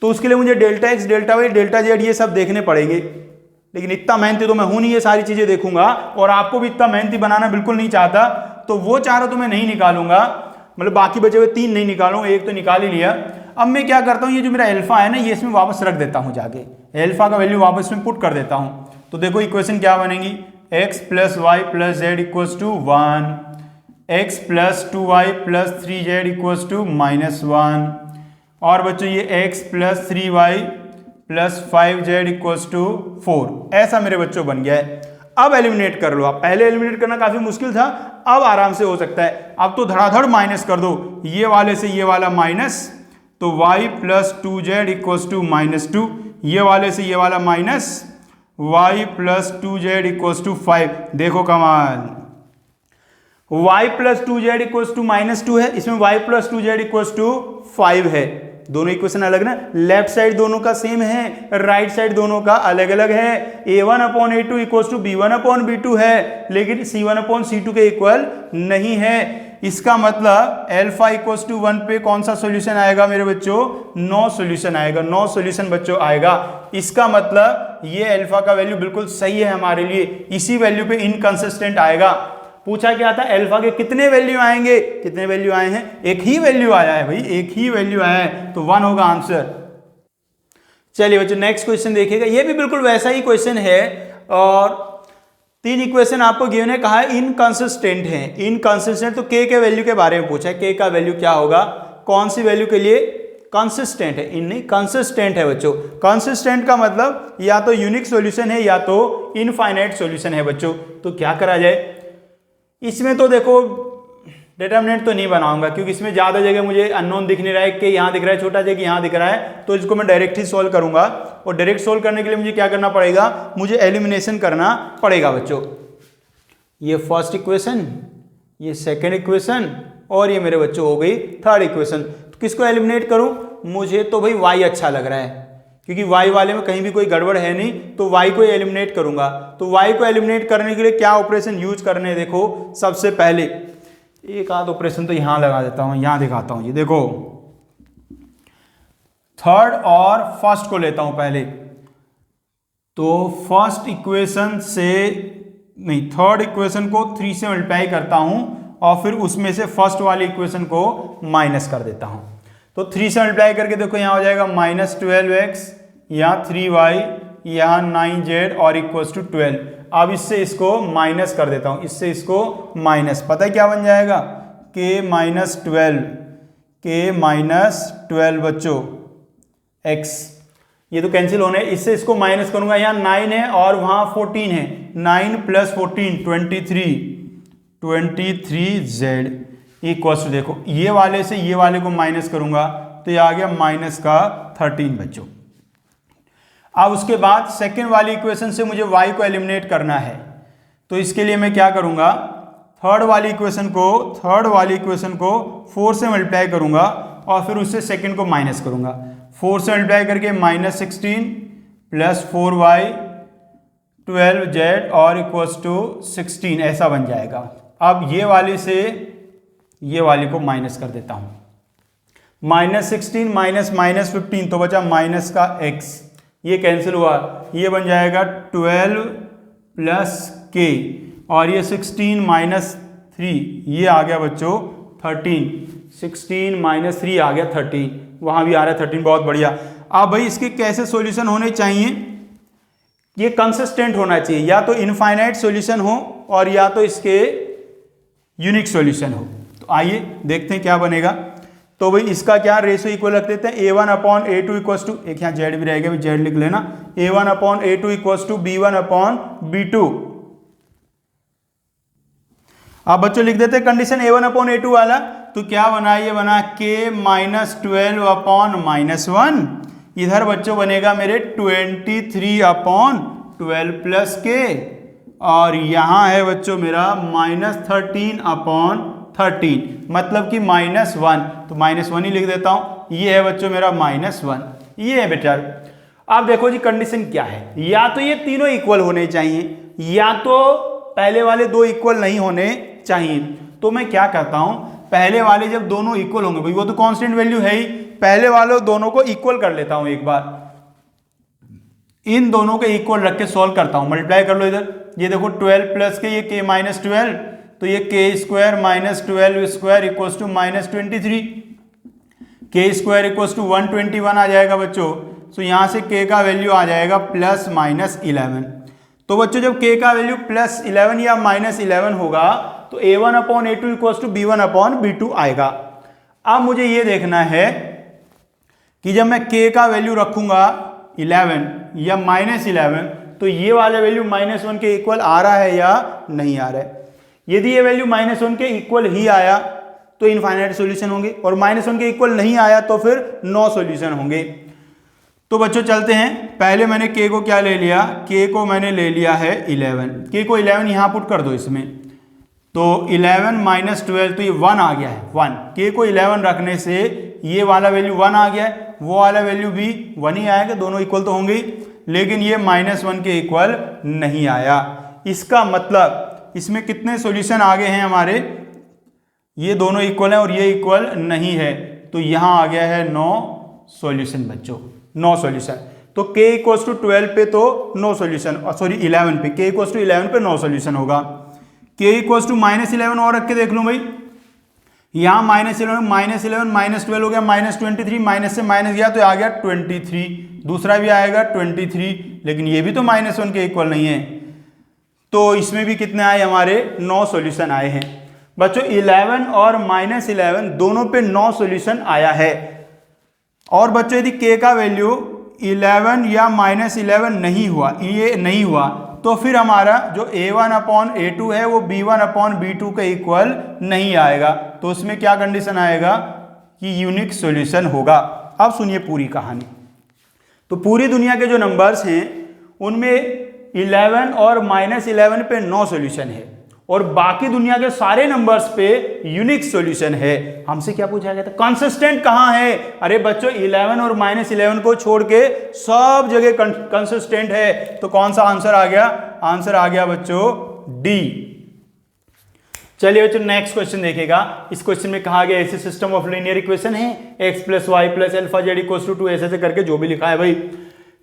[SPEAKER 1] तो उसके लिए मुझे delta X delta Y delta Z ये सब देखने पड़ेंगे, लेकिन इतना मेहनती तो मैं हूं नहीं, ये सारी चीजें देखूंगा, और आपको भी इतना मेहनती बनाना बिल्कुल नहीं चाहता। तो वो चारों तो मैं नहीं निकालूंगा, मतलब बाकी बचे हुए 3 नहीं निकालूंगा, एक तो निकाल ही लिया। अब मैं क्या करता हूं, ये जो मेरा अल्फा है ना, ये इसमें वापस रख देता हूं, जाके अल्फा का वैल्यू वापस में पुट कर देता हूं। तो देखो इक्वेशन क्या बनेगी, x plus y plus z equals to 1, x plus 2y plus 3z equals to -1, और बच्चों ये x plus 3y plus 5z equals to 4। ऐसा मेरे बच्चों बन गया है। अब एलिमिनेट कर लो आप, पहले एलिमिनेट करना काफी मुश्किल था, अब आराम से हो सकता है। अब तो धड़ाधड़ माइनस कर दो, ये वाले से ये वाला माइनस, तो y plus 2z equals to -2, ये वाले से ये वाला minus, y plus 2z equals to 5। देखो कमाल, y plus 2z equals to -2 है, इसमें y plus 2z equals to 5 है। दोनों इक्वेशन अलग ना, लेफ्ट साइड दोनों का सेम है, राइट साइड दोनों का अलग अलग है। a1/a2 इक्वल्स टू b1/b2 है, लेकिन c1/c2 के इक्वल नहीं है। इसका मतलब अल्फा इक्वल्स टू 1 पे कौन सा सॉल्यूशन आएगा मेरे बच्चों, नो सॉल्यूशन आएगा, नो सॉल्यूशन बच्चों आएगा। इसका मतलब ये अल्फा का वैल्यू बिल्कुल सही है हमारे लिए, इसी वैल्यू पे इनकंसिस्टेंट आएगा। पूछा क्या था, अल्फा के कितने वैल्यू आएंगे, कितने वैल्यू आए हैं, एक ही वैल्यू आया है भाई, एक ही वैल्यू आया है, तो 1 होगा आंसर। चलिए बच्चों नेक्स्ट क्वेश्चन देखिएगा, ये भी बिल्कुल वैसा ही क्वेश्चन है, और तीन इक्वेशन आपको गिवन है, कहा है इनकंसिस्टेंट है। इनकंसिस्टेंट तो के वैल्यू के बारे में पूछा है, के का वैल्यू क्या होगा, कौन सी वैल्यू के लिए कंसिस्टेंट है, इन नहीं कंसिस्टेंट है बच्चों। कंसिस्टेंट का मतलब या तो यूनिक सॉल्यूशन है या तो इनफाइनाइट सॉल्यूशन है बच्चों। तो क्या करा जाए, इसमें तो देखो डिटरमिनेंट तो नहीं बनाऊंगा क्योंकि इसमें ज़्यादा जगह मुझे अननोन दिख नहीं रहा है, कि यहाँ दिख रहा है छोटा जगह, यहाँ दिख रहा है, तो इसको मैं डायरेक्ट ही सॉल्व करूंगा। और डायरेक्ट सॉल्व करने के लिए मुझे क्या करना पड़ेगा, मुझे एलिमिनेशन करना पड़ेगा बच्चों। ये फर्स्ट इक्वेशन, ये सेकेंड इक्वेशन, और ये मेरे बच्चों हो गई थर्ड इक्वेशन। तो किसको एलिमिनेट करूं, मुझे तो भाई y अच्छा लग रहा है क्योंकि y वाले में कहीं भी कोई गड़बड़ है नहीं, तो y को एलिमिनेट करूंगा। तो y को एलिमिनेट करने के लिए क्या ऑपरेशन यूज करने हैं, देखो सबसे पहले एक आध ऑपरेशन तो यहां लगा देता हूं, यहां दिखाता हूं। ये देखो थर्ड और फर्स्ट को लेता हूं पहले, तो फर्स्ट इक्वेशन से नहीं, थर्ड इक्वेशन को 3 से मल्टीप्लाई करता हूं और फिर उसमें से फर्स्ट वाली इक्वेशन को माइनस कर देता हूं। तो 3 से मल्टीप्लाई करके देखो यहाँ हो जाएगा -12x, यहाँ 3y, यहाँ 9z और इक्वल्स टू 12। अब इससे इसको माइनस कर देता हूं, इससे इसको माइनस, पता है क्या बन जाएगा, k-12 बच्चों x, ये तो कैंसिल होने, इससे इसको माइनस करूंगा, यहाँ 9 है और वहां 14 है, 9 + 14 23z इक्वल्स टू, देखो ये वाले से ये वाले को माइनस करूंगा तो ये आ गया -13 बच्चों। अब उसके बाद सेकेंड वाली इक्वेशन से मुझे y को एलिमिनेट करना है, तो इसके लिए मैं क्या करूंगा, थर्ड वाली इक्वेशन को 4 से मल्टीप्लाई करूंगा और फिर उससे सेकेंड को माइनस करूंगा। 4 से मल्टीप्लाई करके -16 + 4y 12z और इक्वल्स टू 16 ऐसा बन जाएगा। अब ये वाले से ये वाले को माइनस कर देता हूं, -16 -15 तो बचा माइनस का x, ये कैंसिल हुआ, ये बन जाएगा 12 + k और ये 16 - 3, ये आ गया बच्चों 13, 16 - 3 आ गया 13, वहां भी आ रहा है 13, बहुत बढ़िया। अब भाई इसके कैसे सॉल्यूशन होने चाहिए, ये कंसिस्टेंट होना चाहिए, या तो इनफाइनाइट सॉल्यूशन हो और या तो इसके यूनिक सॉल्यूशन हो। तो आइए देखते हैं क्या बनेगा। तो भाई इसका क्या रेशियो इक्वल रख देते हैं, a1/a2 इक्वल्स टू, एक यहाँ z भी रहेगा, z लिख लेना, a1/a2 इक्वल्स टू b1/b2। अब बच्चों लिख देते हैं कंडीशन a1/a2 वाला, तो क्या बना, ये बना k-12/-1, इधर बच्चों बनेगा मेरे 23/12 + k, और यहां है बच्चों मेरा -13/13, मतलब कि -1, तो -1 ही लिख देता हूं, ये है बच्चों मेरा -1, ये है बेटा। अब देखो जी कंडीशन क्या है, या तो ये तीनों इक्वल होने चाहिए या तो पहले वाले दो इक्वल नहीं होने चाहिए। तो मैं क्या कहता हूं, पहले वाले जब दोनों इक्वल होंगे, भाई वो तो कांस्टेंट वैल्यू है ही, पहले वाले दोनों को इक्वल कर लेता हूं एक बार, इन दोनों को इक्वल रख के सॉल्व करता हूं, मल्टीप्लाई कर लो इधर, ये देखो 12 + के, ये k-12, तो ये k² - 12² equals to -23, k² equals to 121 आ जाएगा बच्चों। तो यहां से k का वैल्यू आ जाएगा +-11। तो बच्चों जब k का वैल्यू +11 या -11 होगा तो a1/a2 इक्वल्स टू b1/b2 आएगा। अब मुझे ये देखना है कि जब मैं k का वैल्यू रखूंगा 11 या -11, तो ये वाला वैल्यू -1 के इक्वल आ रहा है या नहीं आ रहा है। यदि ये वैल्यू -1 के इक्वल ही आया तो इनफाइनाइट सॉल्यूशन होंगे, और -1 के इक्वल नहीं आया तो फिर नो सॉल्यूशन होंगे। तो बच्चों चलते हैं, पहले मैंने k को क्या ले लिया, k को मैंने ले लिया है 11, k को 11 यहां पुट कर दो इसमें, तो 11 - 12, तो ये 1 आ गया है, 1, k को 11 रखने से ये वाला वैल्यू 1 आ गया है, वो वाला वैल्यू भी 1 ही आएगा, दोनों इक्वल तो होंगे, लेकिन ये -1 के इक्वल नहीं आया। इसका मतलब इसमें कितने सॉल्यूशन आ गए हैं हमारे, ये दोनों इक्वल हैं और ये इक्वल नहीं है, तो यहां आ गया है 9 सॉल्यूशन बच्चों, 9 सॉल्यूशन। तो k = 12 पे तो नो सॉल्यूशन, सॉरी 11 पे, k = 11 पे नो सॉल्यूशन होगा। k = -11 और रख के देख लो भाई, यहाँ -11 -12 हो गया, -23, माइनस से माइनस गया तो आ गया 23, दूसरा भी आएगा 23, लेकिन ये भी तो -1 के इक्वल नहीं है, तो इसमें भी कितने आए हमारे 9 सॉल्यूशन आए हैं बच्चों। 11 और -11 दोनों पे 9 सॉल्यूशन आया है। और बच्चों यदि k का वैल्यू 11 या -11 नहीं हुआ, ये नहीं हुआ, तो फिर हमारा जो a1/a2 है वो b1/b2 के इक्वल नहीं आएगा। तो उसमें क्या कंडीशन आएगा कि यूनिक सॉल्यूशन होगा। अब सुनिए पूरी कहानी। तो पूरी दुनिया के जो नंबर्स हैं उनमें 11 और -11 पे 9 सॉल्यूशन है और बाकी दुनिया के सारे नंबर्स पे यूनिक सॉल्यूशन है। हमसे क्या पूछा गया था, कंसिस्टेंट कहां है? अरे बच्चों 11 और -11 को छोड़ के सब जगह कंसिस्टेंट है। तो कौन सा आंसर आ गया? आंसर आ गया बच्चों डी। चलिए बच्चों नेक्स्ट क्वेश्चन देखेगा। इस क्वेश्चन में कहा गया ऐसे सिस्टम ऑफ लीनियर इक्वेशन है x + y + अल्फा z = 2 ऐसे करके जो भी लिखा है भाई।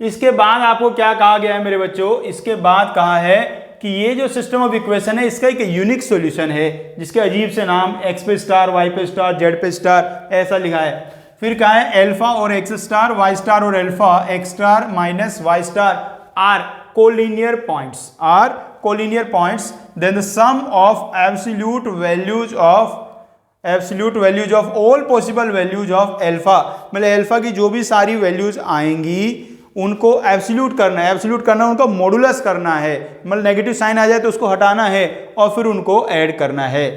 [SPEAKER 1] इसके बाद आपको क्या कहा गया है मेरे बच्चों? इसके बाद कहा है कि ये जो सिस्टम ऑफ इक्वेशन है इसका एक यूनिक सॉल्यूशन है जिसके अजीब से नाम x पे स्टार, y पे स्टार, z पे स्टार ऐसा लिखा है। फिर कहा है अल्फा और x स्टार, y स्टार और alpha x star minus y star are collinear points, are collinear points. Then the sum of absolute values of all possible values of alpha, मतलब अल्फा की जो भी सारी वैल्यूज आएंगी उनको absolute करना है। एब्सोल्यूट करना उनका मॉडुलस करना है, मतलब नेगेटिव साइन आ जाए तो उसको हटाना है और फिर उनको ऐड करना है।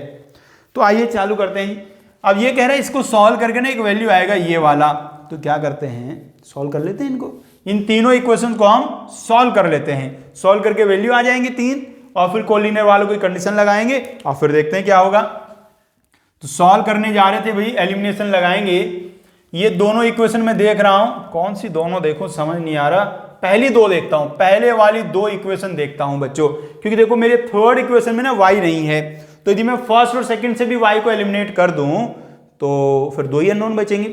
[SPEAKER 1] तो आइए चालू करते हैं। अब ये कह रहा है इसको सॉल्व करके ना एक वैल्यू आएगा ये वाला। तो क्या करते हैं, सॉल्व कर लेते हैं इनको, इन तीनों इक्वेशन को हम सॉल्व कर लेते हैं। सॉल्व करके वैल्यू आ जाएंगी 3 और फिर कोलिनियर वालों की कंडीशन लगाएंगे और फिर देखते हैं क्या होगा। तो सॉल्व करने जा रहे थे भाई, एलिमिनेशन लगाएंगे। ये दोनों इक्वेशन में देख रहा हूं, कौन सी दोनों देखो समझ नहीं आ रहा। पहली दो देखता हूं, पहले वाली 2 इक्वेशन देखता हूं बच्चों, क्योंकि देखो मेरे थर्ड इक्वेशन में ना y नहीं है। तो यदि मैं फर्स्ट और सेकंड से भी y को एलिमिनेट कर दूं तो फिर 2 ही अननोन बचेंगे।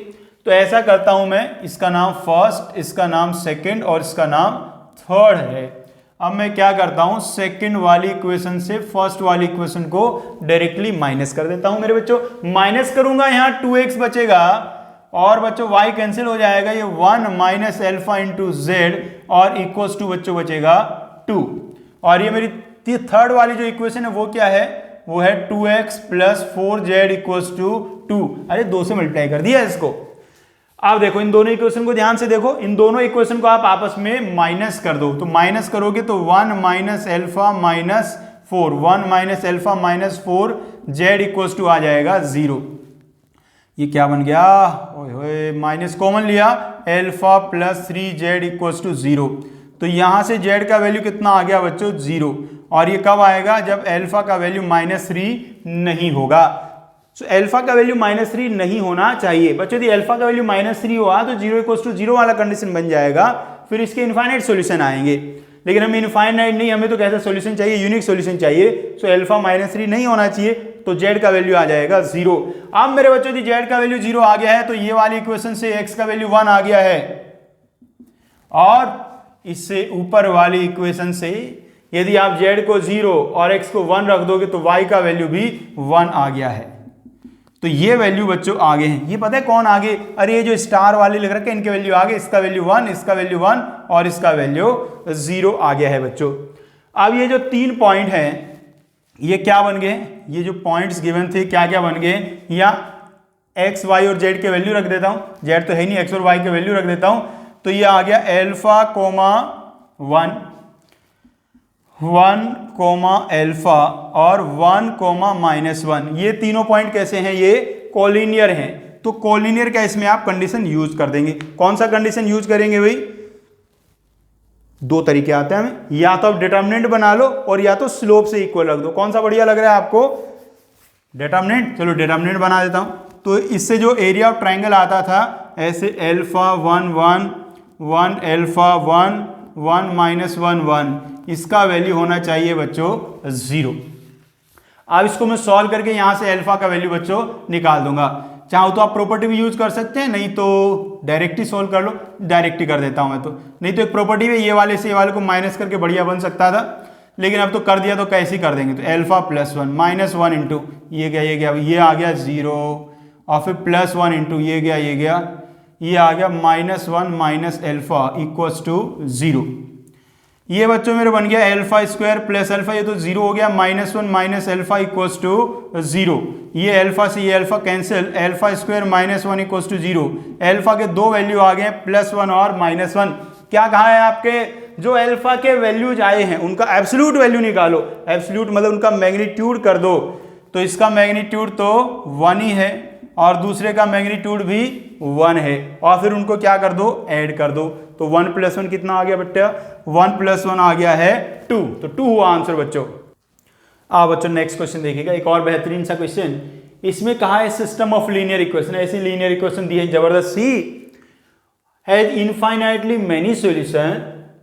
[SPEAKER 1] तो ऐसा करता हूं मैं, इसका नाम फर्स्ट, इसका नाम सेकंड और इसका नाम थर्ड है। अब मैं क्या करता हूं, सेकंड वाली इक्वेशन से फर्स्ट वाली इक्वेशन को डायरेक्टली माइनस कर देता हूं मेरे बच्चों। माइनस करूंगा यहां 2x बचेगा और बच्चों y कैंसिल हो जाएगा, ये 1 माइनस अल्फा इंटू जेड और इक्वल्स टू बच्चों बचेगा 2। और ये मेरी थर्ड वाली जो इक्वेशन है वो क्या है, वो है 2x + 4z इक्वल्स टू 2। अरे 2 से मल्टीप्लाई कर दिया इसको। अब देखो इन दोनों इक्वेशन को ध्यान से देखो, इन दोनों इक्वेशन को आप आपस में माइनस कर दो। तो माइनस करोगे तो 1 minus alpha minus 4, 1 minus alpha minus 4 z equals to आ जाएगा 0। ये क्या बन गया, ओए माइनस कॉमन लिया, अल्फा + 3z इक्वल्स टू 0। तो यहां से z का वैल्यू कितना आ गया बच्चों 0। और ये कब आएगा, जब अल्फा का वैल्यू -3 नहीं होगा। तो अल्फा का वैल्यू -3 नहीं होना चाहिए बच्चों। यदि अल्फा का वैल्यू -3 हुआ तो 0 इक्वल्स टू 0 वाला कंडीशन बन जाएगा, फिर इसके इनफाइनाइट सॉल्यूशन आएंगे। लेकिन हमें इनफाइनाइट नहीं, हमें तो कैसा सॉल्यूशन चाहिए, यूनिक सॉल्यूशन चाहिए। तो अल्फा -3 नहीं होना चाहिए, तो z का वैल्यू आ जाएगा 0। अब मेरे बच्चों यदि z का वैल्यू 0 आ गया है तो ये वाली इक्वेशन से x का वैल्यू 1 आ गया है और इससे ऊपर वाली इक्वेशन से यदि आप z को 0 और x को 1 रख दोगे तो y का वैल्यू भी 1 आ गया है। तो ये वैल्यू बच्चों आगे हैं। ये पता है कौन आगे, अरे ये जो स्टार वाले लिख रखे हैं इनके वैल्यू आगे, इसका वैल्यू 1, इसका वैल्यू 1 और इसका वैल्यू 0 आ गया है बच्चों। अब ये जो 3 पॉइंट हैं ये क्या बन गए, ये जो पॉइंट्स गिवन थे क्या क्या बन गए, या x, y और z के वैल्यू रख देता हूं, z तो है नहीं, x और y के वैल्यू रख देता हूं। तो ये आ गया अल्फा कोमा 1, 1 कोमा अल्फा और 1 कोमा -1। ये तीनों पॉइंट कैसे हैं, ये कोलिनियर हैं। तो कोलिनियर का इसमें आप कंडीशन यूज कर देंगे। कौन सा कंडीशन यूज करेंगे भाई, 2 तरीके आते हैं हमें, या तो आप डिटर्मिनेंट बना लो और या तो स्लोप से इक्वल रख दो। कौन सा बढ़िया लग रहा है आपको, डिटर्मिनेंट। चलो डिटर्मिनेंट बना देता हूं। तो इससे जो एरिया ऑफ ट्रायंगल आता था ऐसे अल्फा 1 1 1 अल्फा 1 1 -1 1, इसका वैल्यू होना चाहिए बच्चों 0। अब इसको मैं सॉल्व करके यहां से अल्फा का वैल्यू बच्चों निकाल दूंगा। चाहो तो आप प्रॉपर्टी भी यूज कर सकते हैं, नहीं तो डायरेक्ट ही सोल्व कर लो। डायरेक्ट ही कर देता हूं मैं तो, नहीं तो एक प्रॉपर्टी में ये वाले से ये वाले को माइनस करके बढ़िया बन सकता था, लेकिन अब तो कर दिया तो कैसे ही कर देंगे। तो अल्फा +1 -1 इंटू ये गया ये आ गया 0 और फिर +1 इंटू ये गया ये आ गया -1 माइनस अल्फा इक्वल्स टू 0। ये बच्चों मेरे बन गया एल्फा स्क्वायर प्लस अल्फा, ये तो जीरो हो गया, -1 माइनस एल्फा इक्वल्स टू 0। ये अल्फा से ये alpha cancel, alpha square -1 equals to 0। Alpha के दो वैल्यू आ गए +1 और -1। क्या कहा है आपके जो एल्फा के वैल्यूज आए हैं उनका एब्सोल्यूट वैल्यू निकालो। एब्सोल्यूट मतलब उनका मैग्नीट्यूड कर दो, तो इसका मैग्नीट्यूड तो 1 ही है और दूसरे का मैग्नीट्यूड भी 1 है, और फिर उनको क्या कर दो, ऐड कर दो। तो 1 + 1 कितना आ गया बेटा, 1 + 1 आ गया है 2। तो 2 हुआ आंसर बच्चों। बच्चों नेक्स्ट क्वेश्चन देखिएगा, एक और बेहतरीन सा क्वेश्चन। इसमें कहा है सिस्टम ऑफ लीनियर इक्वेशन, ऐसी लीनियर इक्वेशन दी है जबरदस्त सी, has infinitely many solution,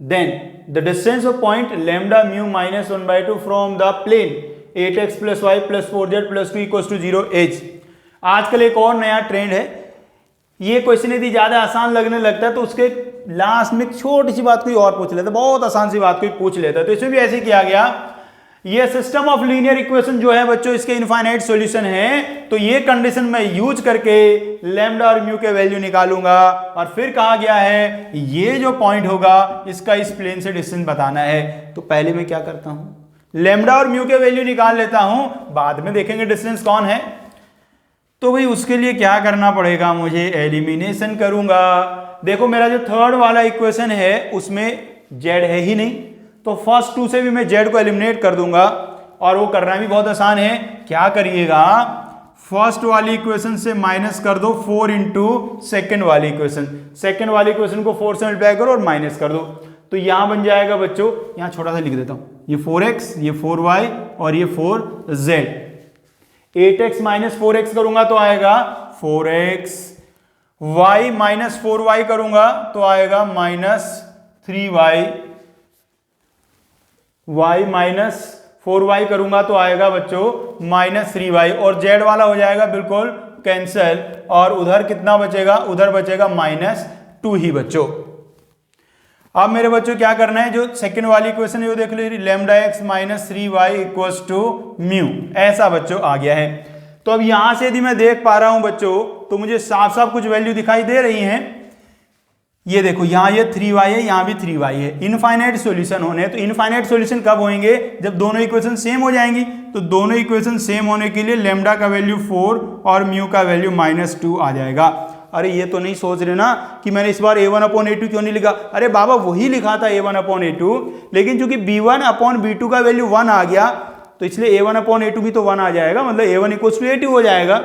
[SPEAKER 1] then the distance of point lambda mu -1/2 from the plane 8x + y + 4z + 2 = 0 as. आजकल एक और नया ट्रेंड है, ये क्वेश्चन यदि ज्यादा आसान लगने लगता है तो उसके लास्ट में छोटी सी बात कोई और पूछ लेता है, बहुत आसान सी बात कोई पूछ लेता है। तो इसमें भी ऐसे किया गया, ये सिस्टम ऑफ लीनियर इक्वेशन जो है बच्चों इसके इनफाइनाइट सॉल्यूशन है, तो ये कंडीशन मैं यूज करके लैम्डा और म्यू के वैल्यू निकालूंगा। और फिर कहा गया है ये जो पॉइंट होगा इसका इस प्लेन से डिस्टेंस बताना है। तो पहले मैं क्या करता हूं, लैम्डा और म्यू के वैल्यू निकाल लेता हूं, बाद में देखेंगे डिस्टेंस कौन है। तो भाई उसके लिए क्या करना पड़ेगा, मुझे एलिमिनेशन करूंगा। देखो मेरा जो थर्ड वाला इक्वेशन है उसमें जेड है ही नहीं, तो फर्स्ट 2 से भी मैं जेड को एलिमिनेट कर दूंगा, और वो करना भी बहुत आसान है। क्या करिएगा, फर्स्ट वाली इक्वेशन से माइनस कर दो 4 इंटू सेकेंड वाली इक्वेशन, सेकेंड वाली इक्वेशन को 4 से मल्टीप्लाई करो और माइनस कर दो। तो यहां बन जाएगा बच्चों, यहां छोटा सा लिख देता हूं, ये 4x, ये 4y और ये 4z। 8x - 4x करूंगा तो आएगा 4x, y - 4y करूंगा तो आएगा -3y, y - 4y करूंगा तो आएगा बच्चों -3y, और z वाला हो जाएगा बिल्कुल कैंसिल, और उधर कितना बचेगा, उधर बचेगा -2 ही बच्चों। अब मेरे बच्चों क्या करना है, जो सेकंड वाली इक्वेशन है वो देख लो, लैम्डा x - 3y = म्यू, ऐसा बच्चों आ गया है। तो अब यहां से यदि मैं देख पा रहा हूं बच्चों, तो मुझे साफ साफ कुछ वैल्यू दिखाई दे रही हैं। ये देखो यहां ये 3y है, यहां भी 3y है, इनफाइनाइट सॉल्यूशन होने। तो इनफाइनाइट सॉल्यूशन कब होंगे, जब दोनों इक्वेशन सेम हो जाएंगी। तो दोनों इक्वेशन सेम होने के लिए लैम्डा का वैल्यू 4 और म्यू का वैल्यू -2 आ जाएगा। अरे ये तो नहीं सोच रहे ना कि मैंने इस बार a1/a2 क्यों नहीं लिखा, अरे बाबा वही लिखा था a1/a2, लेकिन चूंकि b1/b2 का वैल्यू 1 आ गया, तो इसलिए a1/a2 भी तो 1 आ जाएगा, मतलब a1 = a2 हो जाएगा।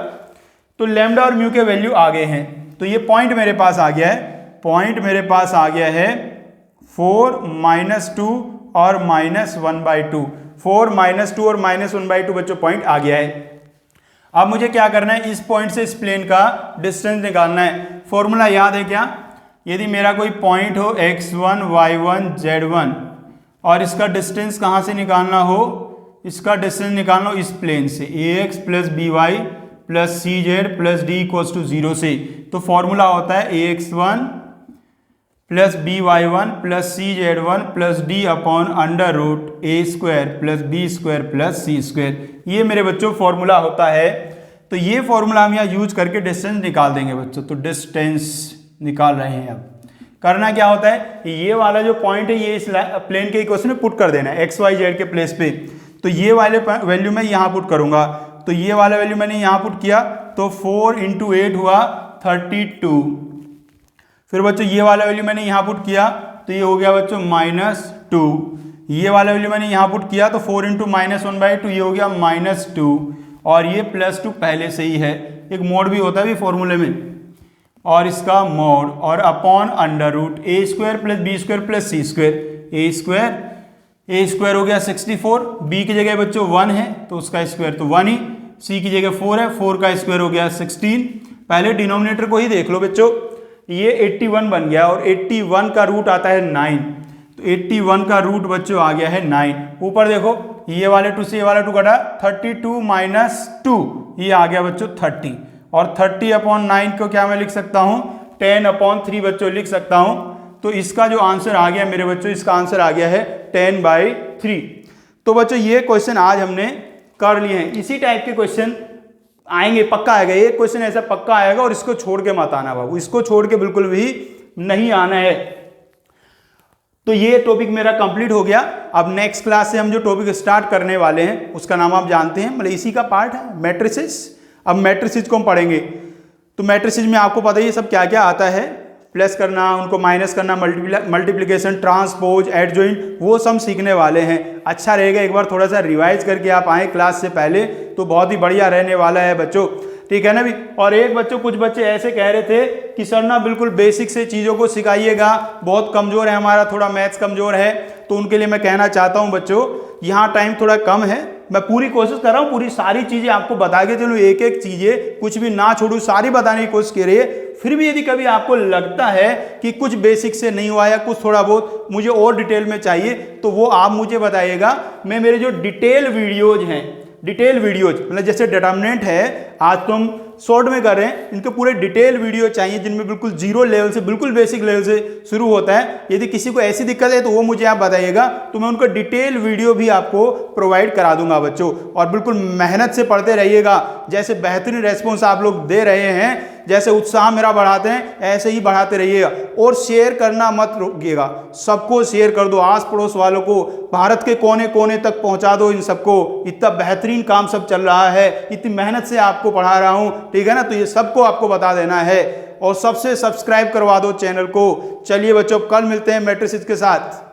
[SPEAKER 1] तो लैम्डा और म्यू के वैल्यू आ गए हैं, तो ये पॉइंट मेरे पास आ गया है, पॉइंट मेरे पास आ गया है 4 - 2 और -1/2, 4 - 2 और -1/2 बच्चों पॉइंट आ गया है। अब मुझे क्या करना है, इस पॉइंट से इस प्लेन का डिस्टेंस निकालना है। फॉर्मूला याद है क्या, यदि मेरा कोई पॉइंट हो x1 y1 z1 और इसका डिस्टेंस कहां से निकालना हो, इसका डिस्टेंस निकालना हो इस प्लेन से, ax + by + cz + d = 0 से, तो फॉर्मूला होता है ax1 + by1 + cz1 + d upon √a² + b² + c²। ये मेरे बच्चों फॉर्मूला होता है। तो ये फॉर्मूला हम यहाँ यूज करके डिस्टेंस निकाल देंगे बच्चों। तो डिस्टेंस निकाल रहे हैं। अब करना क्या होता है, ये वाला जो पॉइंट है ये इस प्लेन के इक्वेशन में पुट कर देना है एक्स वाई जेड के प्लेस पे। तो ये वाले वैल्यू मैं यहाँ पुट करूंगा, तो ये वाला वैल्यू मैंने यहाँ पुट किया, तो 4 × 8 हुआ 32। फिर बच्चों ये वाला वैल्यू मैंने यहाँ पुट किया, तो ये हो गया बच्चों -2। ये वाला वैल्यू मैंने यहाँ पुट किया, तो 4 × -1/2 ये हो गया -2, और ये +2 पहले से ही है, एक मोड भी होता है भी फॉर्मूले में, और इसका मोड, और upon √a² + b² + c²। a² हो गया 64, b की जगह बच्चों 1 है तो उसका स्क्वायर तो 1 ही, c की जगह 4 है, 4 का स्क्वायर हो गया 16। पहले डिनोमिनेटर को ही देख लो बच्चों, ये 81 बन गया, और 81 का रूट आता है 9, तो 81 का रूट बच्चों आ गया है 9। ऊपर देखो ये वाले 2 से ये वाला 2 कटा, 32 - 2 ये आ गया बच्चों 30, और 30/9 को क्या मैं लिख सकता हूँ 10/3 बच्चों लिख सकता हूँ। तो इसका जो आंसर आ गया मेरे बच्चों, इसका आंसर आ गया है 10/3। तो बच्चों ये क्वेश्चन आज हमने कर लिए हैं। इसी टाइप के क्वेश्चन आएंगे, पक्का आएगा, ये क्वेश्चन ऐसा पक्का आएगा, और इसको छोड़ के मत आना बाबू, इसको छोड़ के बिल्कुल भी नहीं आना है। तो ये टॉपिक मेरा कंप्लीट हो गया। अब नेक्स्ट क्लास से हम जो टॉपिक स्टार्ट करने वाले हैं उसका नाम आप जानते हैं, मतलब इसी का पार्ट है मैट्रिसेस। अब मैट्रिसेस को हम पढ़ेंगे। तो मैट्रिसेस में आपको पता ही है सब क्या क्या आता है, प्लस करना, उनको माइनस करना, मल्टीप्लिकेशन, ट्रांसपोज, एडजॉइंट, वो सब सीखने वाले हैं। अच्छा रहेगा एक बार थोड़ा सा रिवाइज करके आप आए क्लास से पहले, तो बहुत ही बढ़िया रहने वाला है बच्चों, ठीक है ना भी। और एक बच्चों कुछ बच्चे ऐसे कह रहे थे कि सर ना बिल्कुल बेसिक से चीज़ों को सिखाइएगा, बहुत कमज़ोर है हमारा, थोड़ा मैथ्स कमज़ोर है। तो उनके लिए मैं कहना चाहता हूं बच्चों, यहाँ टाइम थोड़ा कम है, मैं पूरी कोशिश कर रहा हूँ पूरी सारी चीज़ें आपको बता के चलूँ, एक एक चीज़ें कुछ भी ना छोड़ूँ, सारी बताने की कोशिश करिए। फिर भी यदि कभी आपको लगता है कि कुछ बेसिक से नहीं हुआ या कुछ थोड़ा बहुत मुझे और डिटेल में चाहिए, तो वो आप मुझे बताइएगा। मैं मेरे जो डिटेल वीडियोज हैं, डिटेल वीडियोज मतलब जैसे डिटरमिनेंट है, आज तो हम शॉर्ट में कर रहे हैं, इनके पूरे डिटेल वीडियो चाहिए जिनमें बिल्कुल जीरो लेवल से, बिल्कुल बेसिक लेवल से शुरू होता है। यदि किसी को ऐसी दिक्कत है तो वो मुझे आप बताइएगा, तो मैं उनका डिटेल वीडियो भी आपको प्रोवाइड करा दूंगा बच्चों। और बिल्कुल मेहनत से पढ़ते रहिएगा, जैसे बेहतरीन रेस्पॉन्स आप लोग दे रहे हैं, जैसे उत्साह मेरा बढ़ाते हैं, ऐसे ही बढ़ाते रहिएगा। और शेयर करना मत रुकिएगा, सबको शेयर कर दो, आस पड़ोस वालों को, भारत के कोने कोने तक पहुंचा दो इन सबको। इतना बेहतरीन काम सब चल रहा है, इतनी मेहनत से आपको पढ़ा रहा हूं, ठीक है ना। तो ये सबको आपको बता देना है, और सबसे सब्सक्राइब करवा दो चैनल को। चलिए बच्चों, कल मिलते हैं मैट्रिसेस के साथ।